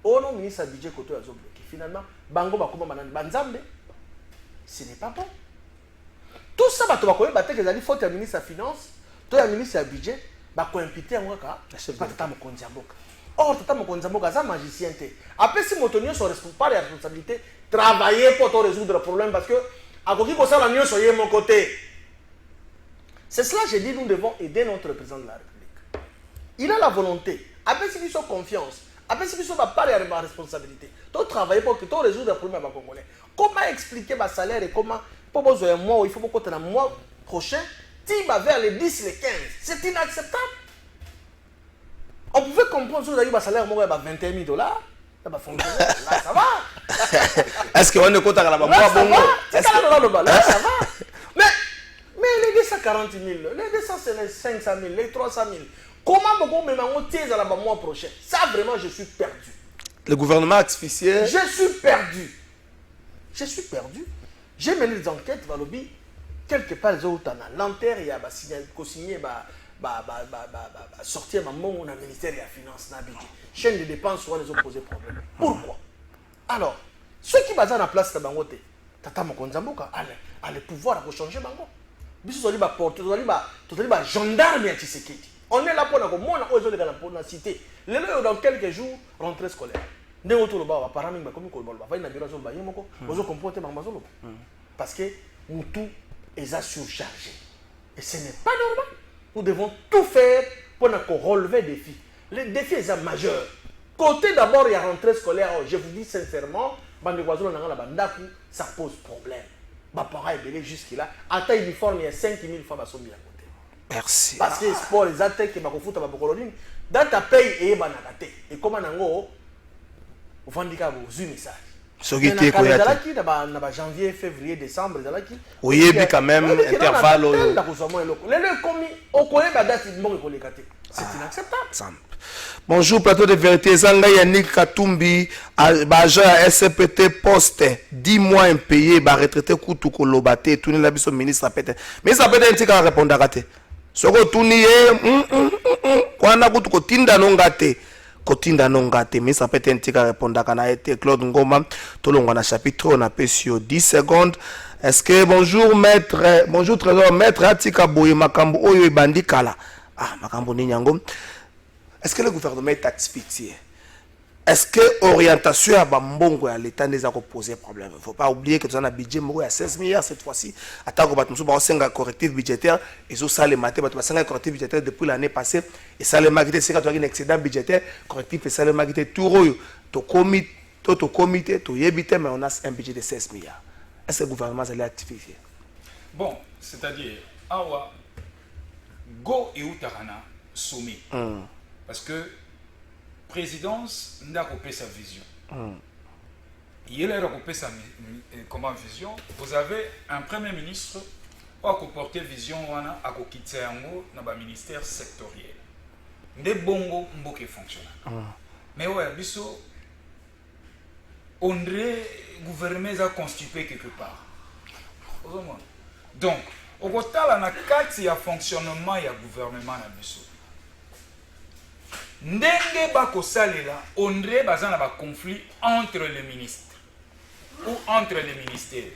Le ministre du budget a bloqué. Finalement, bango bakoma banzambe, ce n'est pas bon. Tout ça, que les fautes du ministre des Finances, tout le ministre du budget, bako imputé à moi Tata Mokonzi Mboka. Or, Tata Mokonzi Mboka, c'est un magicien. Après, si Motonio sont responsables de la responsabilité, travailler pour résoudre le problème parce que, à côté de ça, la mieux soyez mon côté. C'est cela que j'ai dit, nous devons aider notre président de la République. Il a la volonté. Après, si ils ont confiance, après, si ils ont pas de responsabilité, tu travailles pour que tu résoudre le problème à Congolais. Comment expliquer le salaire et comment, pour besoin un mois, il faut que le mois prochain, tu vas vers les 10, les 15. C'est inacceptable. On pouvait comprendre que vous avez un salaire de $21 000. Là, ça va. Est-ce qu'on est content à la là, ça va. Là, ça va. Mais les 240 000, les 205 000, les 300 000, comment on me met à la mois prochain? Ça, vraiment, je suis perdu. Le gouvernement artificiel. Je suis perdu. J'ai mené des enquêtes, Valobi, quelque part, les autres, l'enterre, il y a signé, sortir ma mot au ministère de la Finance, chaîne de dépenses, souvent les ont posé problème. Pourquoi? Alors, ceux qui sont en place, c'est Tata Mokonzi Mboka, a le pouvoir pour changer Bango. Biso zoli ba porte, zoli ba gendarme à Tshisekedi. On est là pour la cité. Dans quelques jours, rentrée scolaire. Parce que tout est surchargé. Et ce n'est pas normal. Nous devons tout faire pour relever les défis. Les défis sont majeurs. Côté d'abord, il y a rentrée scolaire. Je vous dis sincèrement, ça pose problème. Jusque-là, à taille uniforme, il y a 5 000 femmes à son bien à côté. Merci. Parce que les sports, les attaques, dans ta paye, et comment on va dire message. soki te ko ya te na ba janvier février décembre ezalaki oyebi quand même intervalle oyo lelo ekomi okoyeba date mbongo ekoleka te c'est inacceptable. Bonjour plateau de vérité ezanga Yannick Katumbi agent ya SPT poste 10 mois impayé ba retraité kutu koloba te tuni la biso ministre apete ntika répondaka te soko tuni ye kwana kutu kotinda nonga te ministre apete ntika répondaka na été Claude Ngoma tolongwa na chapitre na pesio 10 secondes. Est-ce que bonjour maître, bonjour trésor maître atika boye makambo oyo ebandi kala makambo ni nyango. Est-ce que le gouvernement est asphyxié? Est-ce que l'orientation à Bambongo à l'État n'est pas posé problème? Il ne faut pas oublier que nous avons un budget à 16 milliards cette fois-ci. Attends que nous avons un correctif budgétaire. Et ça, les maths, nous avons un correctif budgétaire depuis l'année passée. Et ça, les maths, c'est quand on a un excédent budgétaire. Correctif, et ça, les maths, tout royaume. Tout comité, tout yébité, mais on a un budget de 16 milliards. Est-ce que le gouvernement est asphyxié? Bon, c'est-à-dire, Awa, Go et Outarana, soumis. Parce que présidence n'a coupé sa vision. Il a coupé sa vision. Vous avez un premier ministre qui a porté vision à quitter dans le ministère sectoriel. Des bongo qui fonctionnent. Mais ouais, biso on dirait gouvernement a constitué quelque part. Donc, au total, on a 4 fonctionnement et gouvernement na biso. Ndenge bako salela, on dirait bazan na ba conflit entre les ministres ou entre les ministères.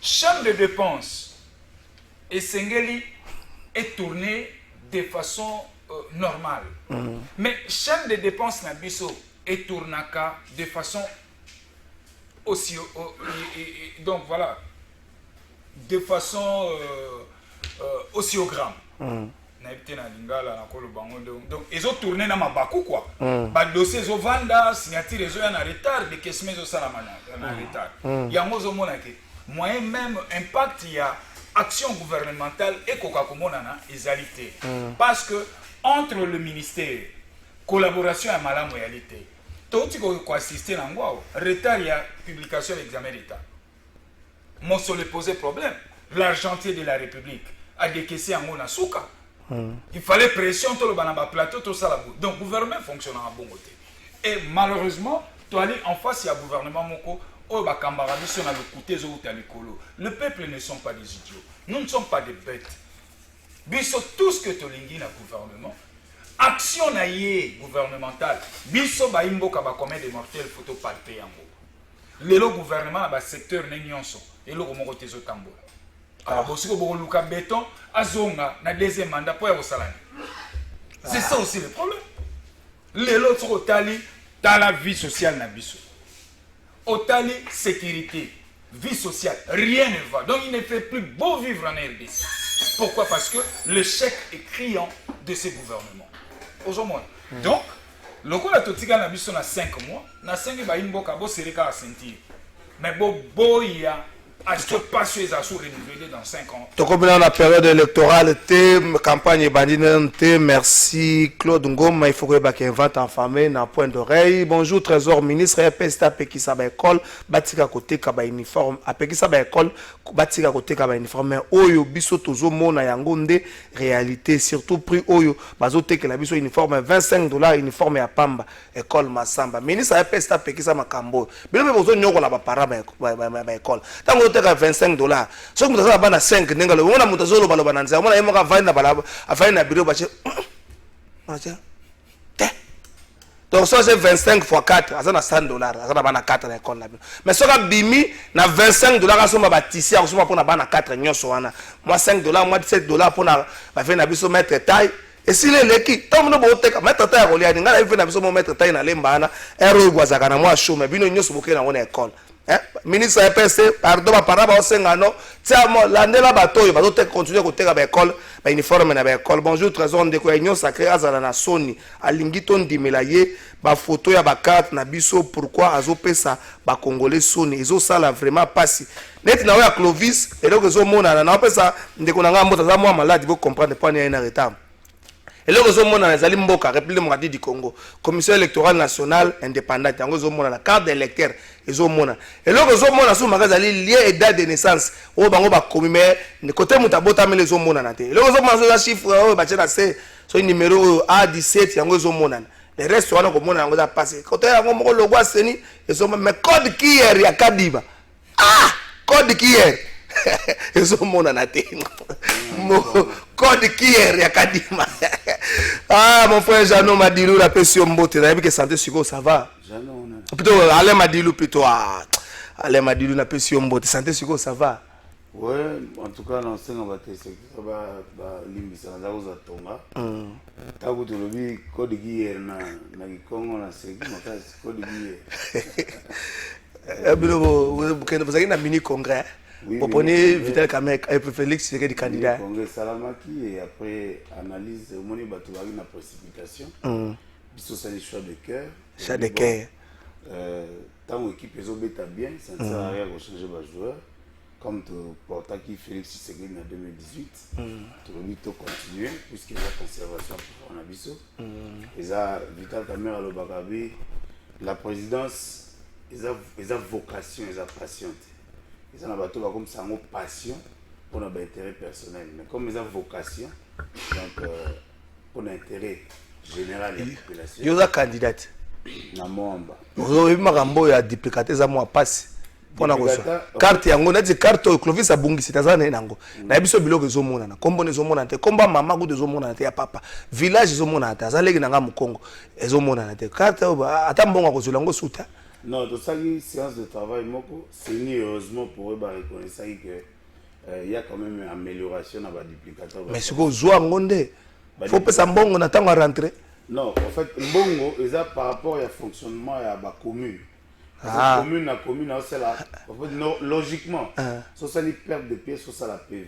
Chambre de dépenses et Sengeli est tourné de façon normale. Mais chambre de dépenses na biso est tourné de façon aussi donc voilà de façon oscillogramme. Donc ils ont tourné dans ma bakou quoi. Ba dossier zo vanda signature ils ont en retard de caisse mais ça la en retard. Il y a mozo monake moyen même impact il y a action gouvernementale et coca komonana égalité. Parce que entre le ministère collaboration et malam réalité. Tout ce qu'on assister dans quoi retard il y a publication de l'examen d'état. Mon seul posé problème l'argentier de la République a décaissé en mona souka. Il fallait pression tout le plateau tout ça là. Donc le gouvernement fonctionne à bon côté. Et malheureusement, tu aller en face il y a gouvernement moko oh ba camarades sur le côté le peuple ne sont pas des idiots. Nous ne sommes pas des bêtes. Biso tout ce que tu lingi na gouvernement action na yé gouvernementale biso ba imboka ba commun des mortels photo palper yango. Le gouvernement ba secteur n'nyonso et le moko tezo tambola. Alors, si vous avez un béton, azonga na deuxième mandat pour y salami. C'est ça aussi le problème. Les autres otali dans la vie sociale na biso. Otali sécurité, vie sociale, rien ne va. Donc il ne fait plus beau vivre en RDC. Pourquoi? Parce que le chèque est criant de ce gouvernement. Aujourd'hui. Donc, le coup la totika na biso na 5 mois, na 5 ba imboka bo sereka a sentir. Mais bo ya est-ce que pas les assauts renouvelés dans 5 ans? Donc, comme dans la période électorale, campagne bandine, merci Claude Ngoma, il faut que tu inventes en famille, dans point d'oreille. Bonjour Trésor ministre, EPST à Pekisa école, Batika côté Kaba uniforme, à Pekisa école, Batika côté Kaba uniforme, mais Oyo biso tozo mona yangonde réalité, surtout prix Oyo, bazote que la biso uniforme $25 uniforme à Pamba, école Massamba. Ministre EPST à Pekisa Makambo, mais nous besoin nyoko la para ba école. $25. Ce que vous avez 5, vous avez 20 donc ça c'est 25 fois 4, ça c'est $100, ça c'est 4 l'école. Mais ce que bimi na $25 ça va tisser pour na 4 nyonso wana. Moi $5, moi $17 pour na va faire na biso mettre taille. Et si les l'équipe, tant que vous avez mettre taille au lieu de nga na biso mettre taille na lemba na ero gwazaka na moi show mais bino nyonso boke na wona école. Ministre EPC, pardon, ma parole, l'année bateau, il va continuer à côté de l'école, uniforme de l'école. Bonjour, trésor de Réunion sacrée à la Sony, à Lingiton Dimelaye, ma photo ya carte na biso, pourquoi Azope ça, ba Congolais Sony, ils ont ça là vraiment passé. Net na à Clovis, et donc ils ont mon na ça, dès qu'on a un mot à moi malade, il faut comprendre pas n'y a un retard. Et là, nous avons les Mboka, République démocratique du Congo, Commission électorale nationale indépendante, nous avons la carte d'électeur, et là, nous avons lié et date de naissance, nous avons commis, mais le côté Moutabota, mais les hommes, et là, nous avons un chiffre, c'est un numéro A17, nous avons les restaurants, nous avons passé. Côté, nous avons le logo, mais code qui est, il y a Kadiba. Ah, code qui est. Code qui est Yakadima. Ah, mon frère Jeannot Madilou, la pression mbote, que santé suko, ça va. Plutôt, Alain Madilou, plutôt. Alain Madilou, la pression mbote, santé suko, ça va. Ouais, en tout cas, dans ce cas, ça va, ça va, tonga. T'as vu le code qui est na Congo, na Séguin, code qui est. Vous avez un mini congrès. Vous prenez Vital Kamek et Félix Tshisekedi candidat. Congrès Salamaki et après analyse, au moment où il y a une précipitation, il faut le choix de cœur. Choix de cœur. Tant que l'équipe est bien, ça ne sert à rien de changer de joueur. Comme tu portes qui Félix Tshisekedi en 2018, tu vas continuer puisqu'il y a la conservation pour un abisso. Et ça, Vital Kamek à l'Obagabi, la présidence, ils ont vocation, ils ont patience. Ils ont comme ça, une passion pour notre intérêt personnel. Mais comme ils ont vocation, donc pour l'intérêt général de la population. Ils ont candidat. Vous avez vu que duplicaté ça moi passe. Pour la carte yango na carte Clovis abungi sitazana nango. Na biso biloko ezomona na kombo ezomona te komba mama ku ezomona te ya papa. Village ezomona te azaleki nanga mu Congo ezomona te. Carte ata mbongo kozula ngo suta. Non, dans cette séance de travail, c'est heureusement pour eux de reconnaître qu'il y a quand même une amélioration dans la duplicateur. Mais ce que vous avez dit, il faut que ça mbongo na tango rentrer. Non, en fait, mbongo est par rapport au fonctionnement de la commune. La commune, c'est là. Logiquement, soit ça les perte de pièces, soit ça la PV.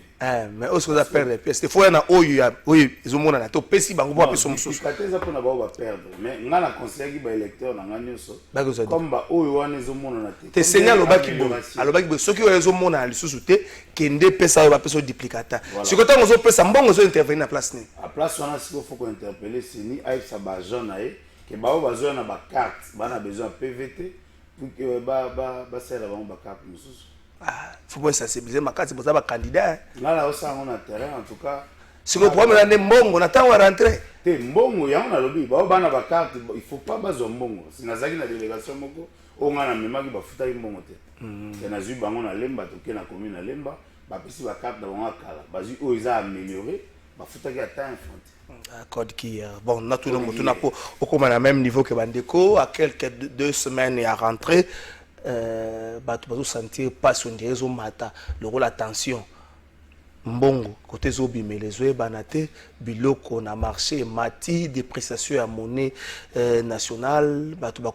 Mais aussi ça perd de pièces. Il faut y en a oui, ils ont mon anato. Pesi bango pas peso muso. Ça pour na ba perdre. Mais on a la conseiller qui ba électeur na ngani so. Comme ba oyo wana ils ont mon anato. Te signal lobaki bo. Alobaki bo ceux qui ont mon ana lisusu te kende pesa ba peso duplicata. Si côté on zo pesa mbongo zo intervenir na place ni. À place on a siko faut qu'on interpeller c'est ni avec sa ba jaune aé que ba o besoin na ba carte, ba na besoin PVT. Il faut pas sensibiliser ma carte, c'est pour ça que candidat. Là, on a terrain, en tout cas. Si vous prenez un mbongo, on attend à rentrer. Mbongo, il y a une carte, il ne faut pas baser mbongo. Si on a une délégation, on a une mémoire qui va foutre mbongo. Il y a une bango na lemba, toké na commune na lemba, ba pesi ba carte dans la kala. Bazi o ils a amélioré, ba foutre qui atteint infante. Code qui bon na tout le monde na po au même niveau que Bandeko à quelques 2 semaines et à rentrer bah tu vas sentir pas son réseau mata le rôle attention mbongo côté zobi mais les oe banate biloko na marché mati dépréciation à monnaie nationale bah tu vas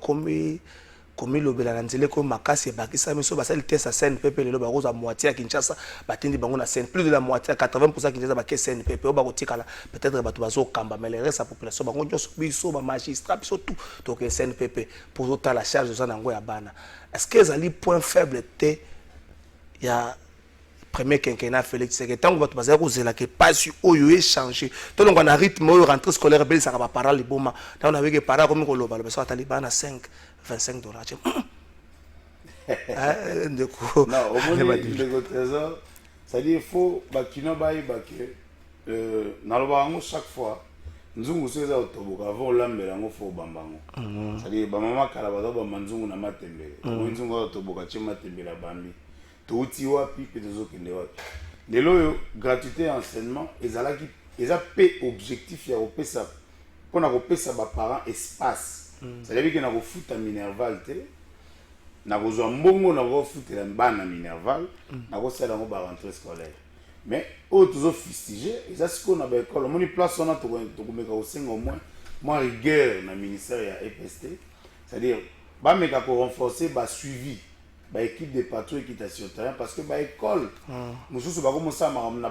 comme le belanzele comme makasi bakisa meso basali test à CNPP le ba rosa moitié à Kinshasa batendi bango na scène plus de la moitié 80% Kinshasa ba ke CNPP ba kotikala peut-être ba to bazo kamba mais le reste la population bango nyoso biso ba magistrat biso tout donc CNPP pour autant la charge de ça nango ya bana est-ce que ezali point faible te ya premier quinquennat Félix Tshisekedi tant que bato bazali kozela ke passe oyo échanger to donc on a rythme oyo rentrée scolaire beli saka ba parents liboma tant on avait que parents comme ko loba ba tali bana 25 $. Non, au moins, le trésor, c'est-à-dire qu'il faut que chaque fois, nous avons fait ça avant l'ambulance, il faut bambango. C'est-à-dire que maman kalabaza bamanzungu na matembe. Nous avons toboka chema matembe la bambi. Touti wapi pe tozo kende wapi. Lelo gratuité enseignement, ils ont payé objectif ya opesa pour na opesa ba parents espace. C'est-à-dire que nous avons foutu à Minerval, nous avons foutu à Minerval, nous avons fait la rentrée scolaire. Mais, autres fustigés, ils ont ce qu'on a l'école. On a place on a au moins rigueur dans le ministère de EPST. C'est-à-dire, il faut renforcer le suivi de l'équipe de patrouille équitation terrain parce que l'école, nous avons commencé à faire na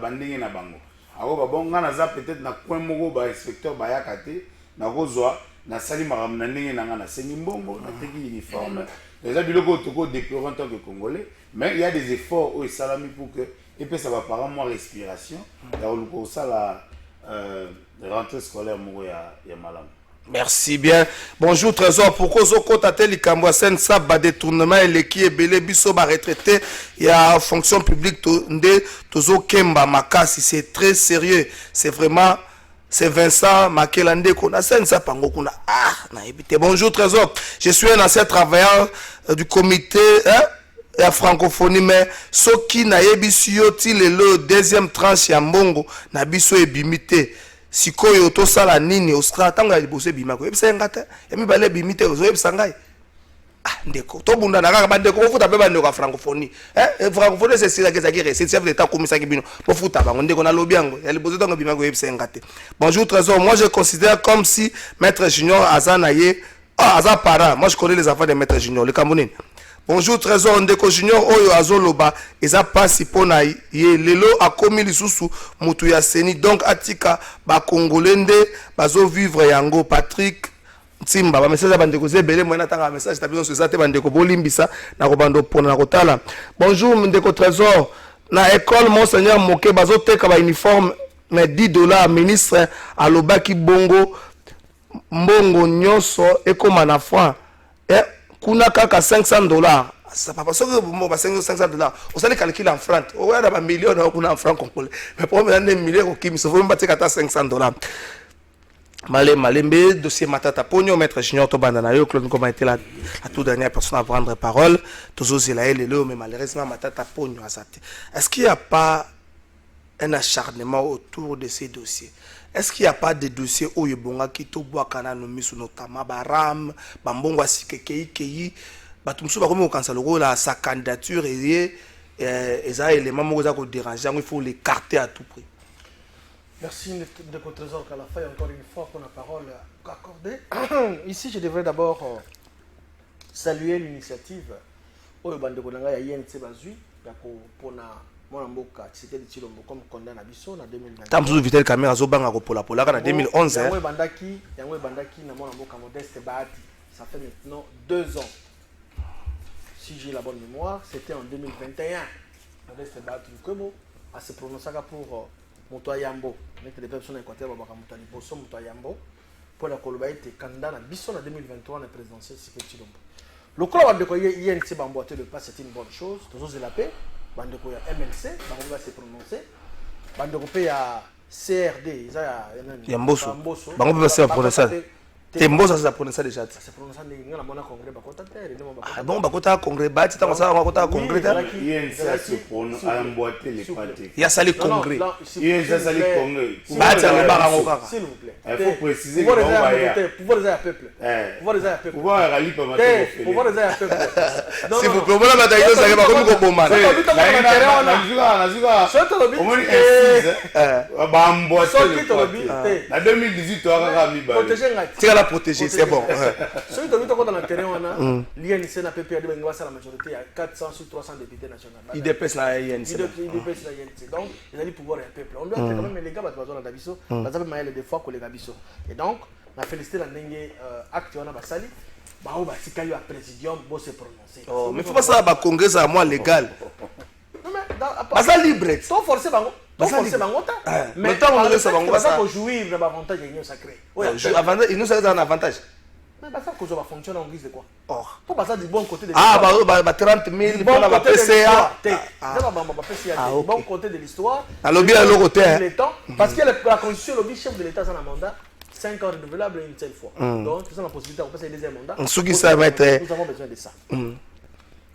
bango. Alors, on a peut-être na coin mogo inspecteur bayakate, na rozoa. Na sali maram na ndenge nanga na seni mbongo na teki uniforme les abiloko toko déplorant en tant que congolais mais il y a des efforts au salami pour que et puis ça va par moins respiration dans le ça la rentrée scolaire moko ya malamu. Merci bien. Bonjour Trésor. Pourquoi Zoko Tatel Kamboasen Saba détournement et l'équipe Belé Bisso va retraité il y a fonction publique Tozo Kemba Makasi. C'est très sérieux. C'est vraiment. C'est Vincent Makelande qu'on a ça pango qu'on a. Ah, bonjour Trésor. Je suis un ancien travailleur du comité la francophonie, mais ce qui n'a pas été le deuxième tranche ya mbongo na biso ebimité. Sikoyo to sala nini ostra tanga libose bimako ebisa ngata emi bale bimité ozo ebisa ngai ah ndeko to bunda na kaka bandeko ko futa pe bandeko francophonie francophonie c'est ça qui récite chef d'état komisa ki bino po futa bango ndeko na lobi yango ya libose tanga bimako ebisa ngate. Bonjour Trésor, moi je considère comme si maître Junior Azanaye Aza para, moi je connais les enfants de maître Junior le Camerounais. Bonjour Trésor Ndeko Junior Oyo Azoloba eza pasi pona ye lelo akomi lisusu mutu ya seni donc atika ba congolais nde bazo vivre yango. Patrick Ntimba ba message bandeko zebele moi natanga message tabiso sur ça te bandeko bolimbisa na ko bando pona na kotala. Bonjour Ndeko Trésor na école Monseigneur Moke bazo teka ba uniforme mais $10 ministre alobaki bongo mbongo nyonso ekoma na franc kuna kaka $500. Ça pas parce que bon ba $500. On s'allait calculer en francs. On va avoir millions en francs congolais. Mais pour me donner millions au kim, ça faut me battre kata $500. Malembe dossier Matata Pogno maître Junior Tobanda na yo Claude comment était la toute dernière personne à prendre parole. Toujours Zelaël et le mais malheureusement Matata Pogno a ça. Est-ce qu'il n'y a pas un acharnement autour de ces dossiers? Est-ce qu'il n'y a pas de dossiers où il y a qui toboa kana no misu notamment baram bambongo asikekei batumsu ba komi okansa loko la sa candidature et ça élément mo za ko déranger il faut l'écarter à tout prix. Merci de votre Trésor Kalafaye encore une fois pour la parole accordée. Ici je devrais d'abord saluer l'initiative oyo bandeko nanga ya INC bazui ya ko pona mwana mboka c'était le Chilombo comme condamné à biso na 2020. Tamzu Vitel Kamera zo banga ko pola pola na 2011 yango bandaki na mwana mboka Modeste Bahati. Ça fait maintenant 2 ans. Si j'ai la bonne mémoire, c'était en 2021. Modeste Bahati Nkwebo a se prononcé pour Moto Yambo. Mettre les personnes équatoriales baka Moto Liboso Moto Yambo pour la Koloba était candidat na biso na 2023 na présidentielle c'est Chilombo. Le club de INC Bamboate le pas c'est une bonne chose. Toujours la paix. Bandeko ya MLC, bango va se prononcer. Bandeko pe ya CRD, ça ya Mboso. Bango va se prononcer. Tembosa ça prononcer déjà. Ça se prononcer ndenge na mona congrès bakota terre, ah bon bakota congrès ba ti tango ça bakota congrès ta. INC se prononce à emboîter les pâtés. Il y a sali congrès. INC sali congrès. Ba ti le barango kaka. S'il vous plaît. Il faut préciser que on va y pouvoir des peuple. Pouvoir des peuple. Pouvoir rali pas matin. Pouvoir des peuple. S'il vous plaît, voilà bataille ça va comme ko bomba. Na 2018 tu as mis ba. Protéger, c'est bon. Ceux qui sont dans le terrain, on a l'INC n'a pas perdu la majorité, il y a 400 sur 300 députés nationaux. Il dépasse la INC. Il dépasse la INC. Donc, il a dit pouvoir et peuple. On doit quand même les gars, besoin d'Abisso, parce que maïle des fois que les Gabisso. Et donc, on a félicité la Nengue acte, on a Bassali. Bah, on va s'y caler à présidium, bon se prononcer. Oh, mais il faut pas ça, bah, congrès à moi légal. Non, mais dans ça libre. Sans forcer, bah, mais tant qu'on ça va ça pour jouir de l'avantage union sacré. Il nous a un avantage. Mais ça que ça va fonctionner en guise de quoi? Oh. Pour passer du bon côté de l'histoire. Ah bah 30 000 pour la PCA. Ça va PCA. Du bon côté de l'histoire. À lobby à l'autre parce que la constitution lobby chef de l'État ça un mandat 5 ans renouvelable une seule fois. Donc ça la possibilité de passer le deuxième mandat. Ce qui ça va être nous avons besoin de ça.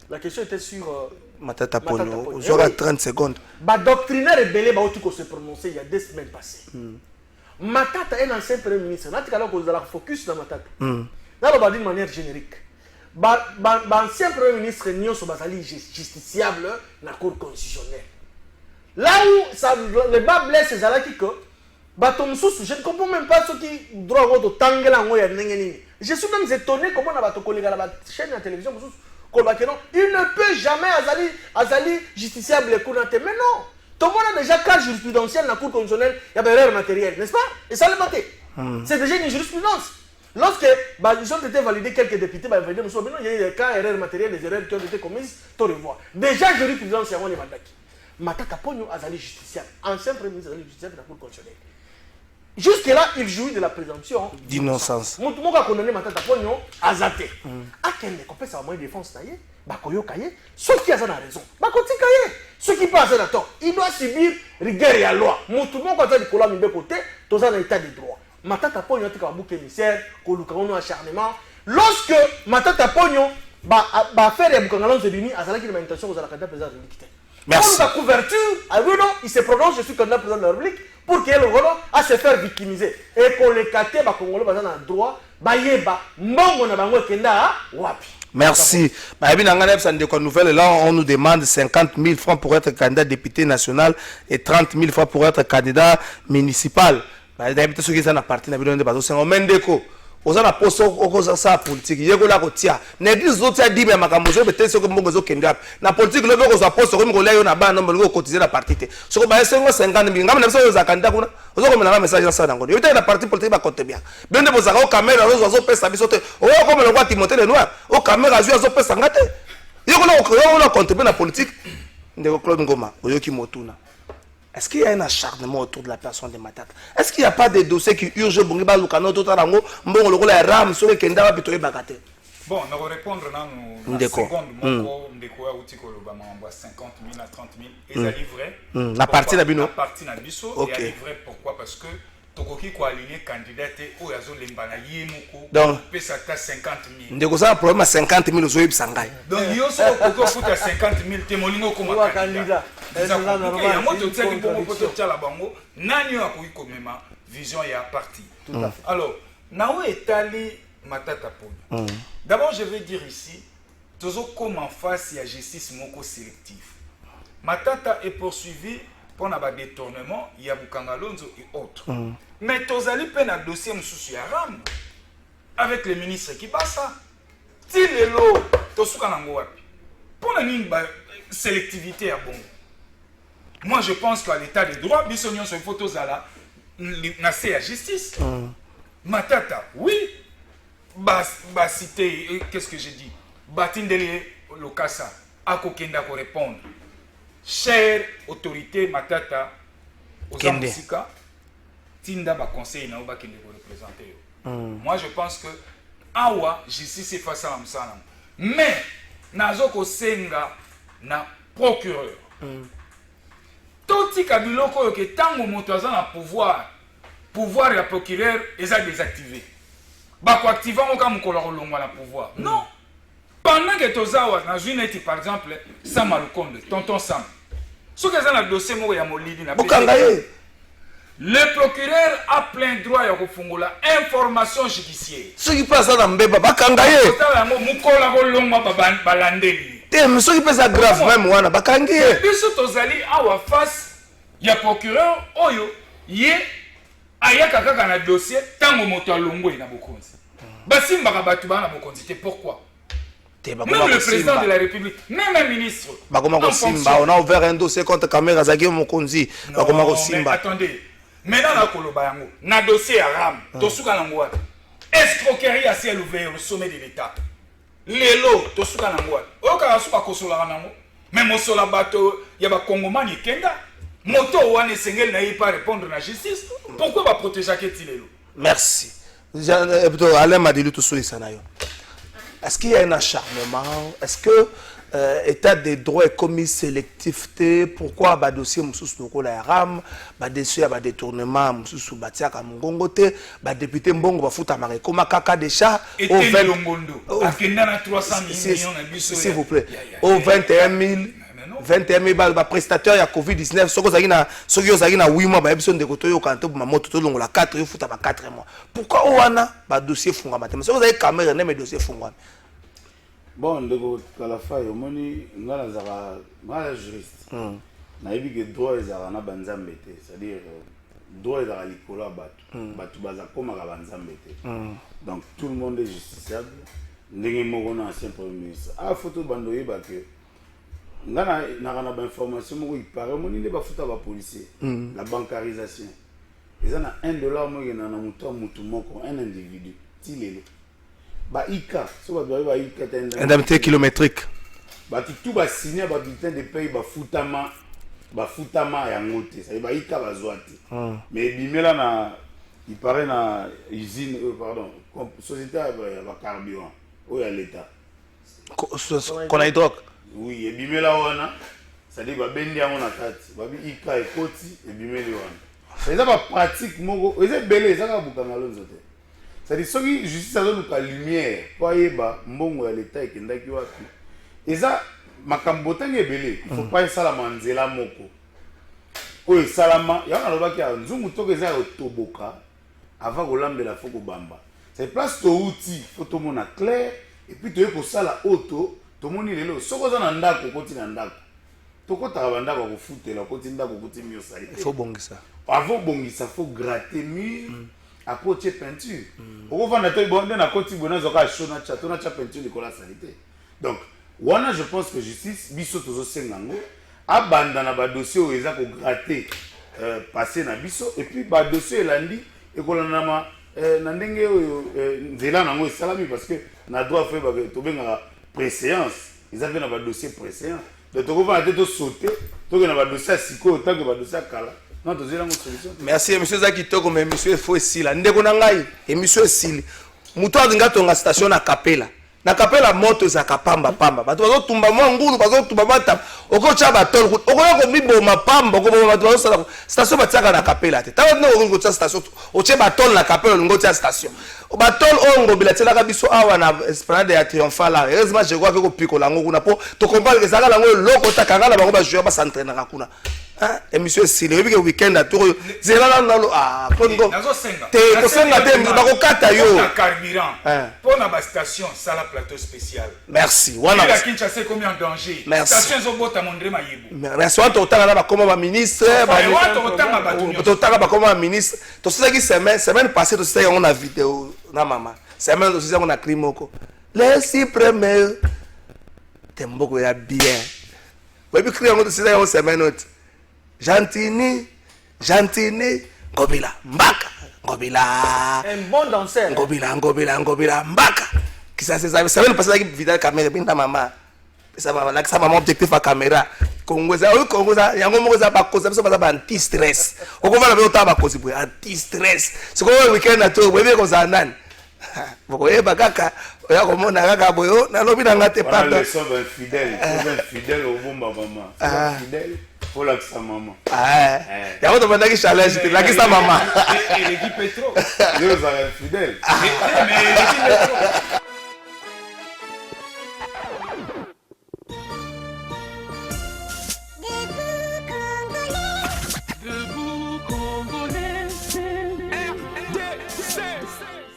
La question était sur Matata Pogno, j'aurai 30 secondes. Le doctrinaire rebelle va se prononcer il y a 2 semaines passées. Matata est un ancien premier ministre. Nous allons focus sur Matata. Nous allons dire de manière générique. L'ancien premier ministre Nyon Sobazali justiciable dans la cour constitutionnelle. Là où ça, le bas blesse c'est là qui que je ne comprends même pas ce qui droit de tangela ngoya nengeni. Je suis même étonné comment on a battu collègue à la chaîne de télévision. Il ne peut jamais Azali justiciable les cours d'anté. Mais non, tout le monde a déjà cas jurisprudentiel dans la cour constitutionnelle, il y a des erreurs matérielles, n'est-ce pas? Et ça le maté. C'est déjà une jurisprudence. Lorsque ils ont été validés, quelques députés, il y a eu des cas erreurs matérielles, des erreurs qui ont été commises, tout revoir. Déjà jurisprudence, il y a un Matata Pogno Azali justiciable, ancien premier ministre Azali justiciable dans la cour constitutionnelle. Jusque-là, il jouit de la présomption d'innocence. Mon a condamné Matata Pogno à Zate. À quel est ça moyen de défense taillé Bakoyo Kaye. Ceux qui ont raison. Bakoti Kaye. Ceux qui passent à tort. Il doit subir rigueur et la loi. Mon tout le monde, quand il y a des côté, tout ça dans l'état de droit. Matata Pogno a un bouc émissaire, Kolukaono acharnement. Lorsque Matata Pogno va faire des boucangalons de l'Uni, à Zalaki de l'intention aux Alakada président de la République. Merci. Pour la couverture, il se prononce, je suis candidat président de la République, pour qu'il ait le rôle à se faire victimiser. Et pour les cater, les Congolais ont le droit, merci. Là, on nous demande 50 000 francs pour être candidat député national et 30 000 francs pour être candidat municipal. Oza na poso okoza sa politique yeko la kotia n'église zotia di mais makambo zo betese ko mbongo zo kenda na politique le beko za poso ko ngola yo na ba no mbongo cotiser la parti te soko ba 50 000 ngam na biso za kanda kuna ozo ko mena message na sa ngo yo te na parti politique ba kote bien bende boza ko caméra zo pesa biso te o ko mena kwa Timothée le noir o caméra zo pesa ngate yeko na contribuer na politique ndeko Claude Ngoma oyoki motuna. Est-ce qu'il y a un acharnement autour de la personne de Matata? Est-ce qu'il n'y a pas des dossiers qui urgent bon, bon, on va répondre dans la seconde. Mon ndeko a outi koloba 50 000 à 30 000 et ça livrait. La partie d'Abino. La partie d'Abisso et a livré pourquoi? Parce que Tokoki ko aligné candidat ou yazo lembana yemoko. Donc pesa ta 50 000. Ndeko ça problème à 50 000 zo yebsangai. Donc yo so koko futa 50 000 te molingo ko candidat. Ya moto tsaki bongo poto tala bango nani akoki komema vision ya parti. Alors nao etali Matata Pogno. D'abord je vais dire ici tozo comme en face ya justice moko sélectif. Matata est poursuivi pour un détournement, il y a Bukangalonzo et autres. Mais tozali peine à dossier msusu ya ram avec le ministre qui passe ça. Ti lelo tosuka nango wapi. Pour la sélectivité à bon. Moi je pense qu'à l'état de droit, bisognon sur photo zala na la justice. Matata, oui. Cité, qu'est-ce que j'ai dit? Batindele Lokasa, Akokenda ko répondre. Chère autorité Matata, aux Amsika, Tinda ba conseil na oba kende ko représenter. Moi je pense que awa justice est face à l'amsana. Mais nazo ko senga na procureur. Toti kabiloko yo ke tango moto aza na pouvoir ya procureur eza désactivé. Ba ko activer ngoka mukolo kolongwa na pouvoir. Non. Pendant que tozawa na juneti par exemple Sam Alukonde, tonton Sam. Ce que ça le dossier mo ya molidi na le procureur a plein droit ya kofungola information judiciaire. Ce qui passe dans mbeba bakangaye. Tala mo mukola kolongwa balandeli. Mais ce qui passe grave même wana bakangaye. Biso tozali awa face ya procureur oyo ye ayaka kaka na dossier tango moto alongwe na bokonzi. Basimba ka batu bana bokonzi te pourquoi? Même le président de la République, même un ministre. On a ouvert un dossier contre Kamera Zagé Mokonzi. Attendez, maintenant la Kolobayango, na dossier à RAM, Tosuka Langouat, escroquerie à ciel ouvert au sommet de l'État. Lelo, Tosuka Langouat, Oka Suka Kosola Rango, même au Solabato, il y a un Congomani Kenda, Moto Wane Sengel n'a pas répondre à la justice. Pourquoi va protéger Ketilelo? Merci. Alain m'a dit tout ça. Est-ce qu'il y a un acharnement? Est-ce que l'état des droits est commis sélectivité? Pourquoi le dossier Moussous la RAM, le dossier de détournement Moussous Batia Kamungongote, le député Mbongo va foutre à Mareko Makaka déjà au 20 s'il vous plaît, au 21 000. 21 000 balles prestataire ya Covid-19 soki ozaki na 8 mois bayebiso ndeko toyoka nte buma moto tolongola 4 yofuta ba 4 mois. Pourquoi wana ba dossier fungama te? Mais soki ozaki caméra ne me dossier fungama. Bon ndeko Kalafa omoni ngala zaka ngala juriste. Na yebi que droit ezaka na banzambe te, c'est-à-dire droit ezaka likolo ya batu. Batu baza koma ka banzambe te. Donc tout le monde est justiciable. Ndenge moko na ancien premier ministre. A photo bando yeba que ngana na ba information moko ipare moni le ba futa ba policier la bancarisation ezana $1 mo yena na mutu moko un individu tilele ba ika so ba ika indemnité kilométrique ba tout ba signer ba bulletin de paye ba futama ya ngote ça ba ika ba zwati mais bimela il paraît na usine pardon société ya carburant oyo ya l'état qu'on a hydroc oui ebimela wana c'est-à-dire babendi yango na kati babi ika ekoti ebimeli wana eza bapratique moko eza ebele ezaka bukanga lonzo te c'est-à-dire soki justice azoluka lumière po ayeba mbongo ya l'état ekendaki wapi eza makambo otangi ebele il faut pas esalama nzela moko oyo esalama yango nalobaki ya nzungu toko eza ya otoboka avant kolambela fo kobamba c'est place touti fo tomona clair et puis toye kosala oto tomoni lelo soko oza na ndako okoti na ndako tokotaka bandako akofutela okoti ndako okoti mio sali faut bongisa avant bongisa faut gratter mur akotie peinture okofanda to bonde na koti bona zoka shona chateau na cha peinture likola salite donc wana je pense que justice biso tozosenga ngo abanda na ba dossier oyo eza ko gratter passer na biso et puis ba dossier elandi ekolana na na ndenge oyo nzela nango esalami parce que na droit fait ba to benga préséance ils avaient na ba dossier préséance donc to va te sauter to na ba dossier siko to ba dossier kala non to zela ngo solution. Merci monsieur Zaki Toko mais monsieur faut esila ndeko na ngai et monsieur esili muto azinga tonga station na Kapela moto za kapamba pamba bato bazotumba mwa ngulu bazotumba bata okocha batol okoya ko biboma pamba ko bato bazosala station batiaka na Kapela te tawa no ngocha station oche batol na Kapela ngocha station batol ongo bilatela ka biso awa na esplanade ya triomphal là heureusement je crois que ko piko lango kuna po to comprendre que saka lango loko takanga bango ba jouer ba s'entraîner na kuna hein et monsieur Sile yebi ke weekend à tour zela na lo ah kongo te ko senga te ba ko kata yo carburant pour na ba station sala plateau spécial. Merci. Voilà. La Kinshasa est en danger. Merci. Station Zobota Mondre Mayibu. Merci. On t'entend là comme ministre. On t'entend là comme ministre. Tu sais que semaine passée, tu sais on a vidéo na maman. Semaine tu sais on a climoko. Les 6 premiers. T'es beaucoup bien. Oui, puis crier on tu sais on semaine autre. Gentini, Ngobila, Mbaka, Ngobila. Un bon danseur. Ngobila, Mbaka. Qui ça c'est ça veut passer la vidéo caméra binta maman ça va là que ça maman objectif à caméra Congo ça yango moko za ba cause ça ba anti stress okova na bota ba cause pour anti stress c'est quoi weekend na to bebe ko za nani boko eba kaka oya ko mona kaka boyo na lobi na ngate pardon les sauve fidèle au bon maman fidèle pour la sa maman yango to bandaki challenge te la ki sa maman et l'équipe Petro yo za fidèle mais l'équipe Petro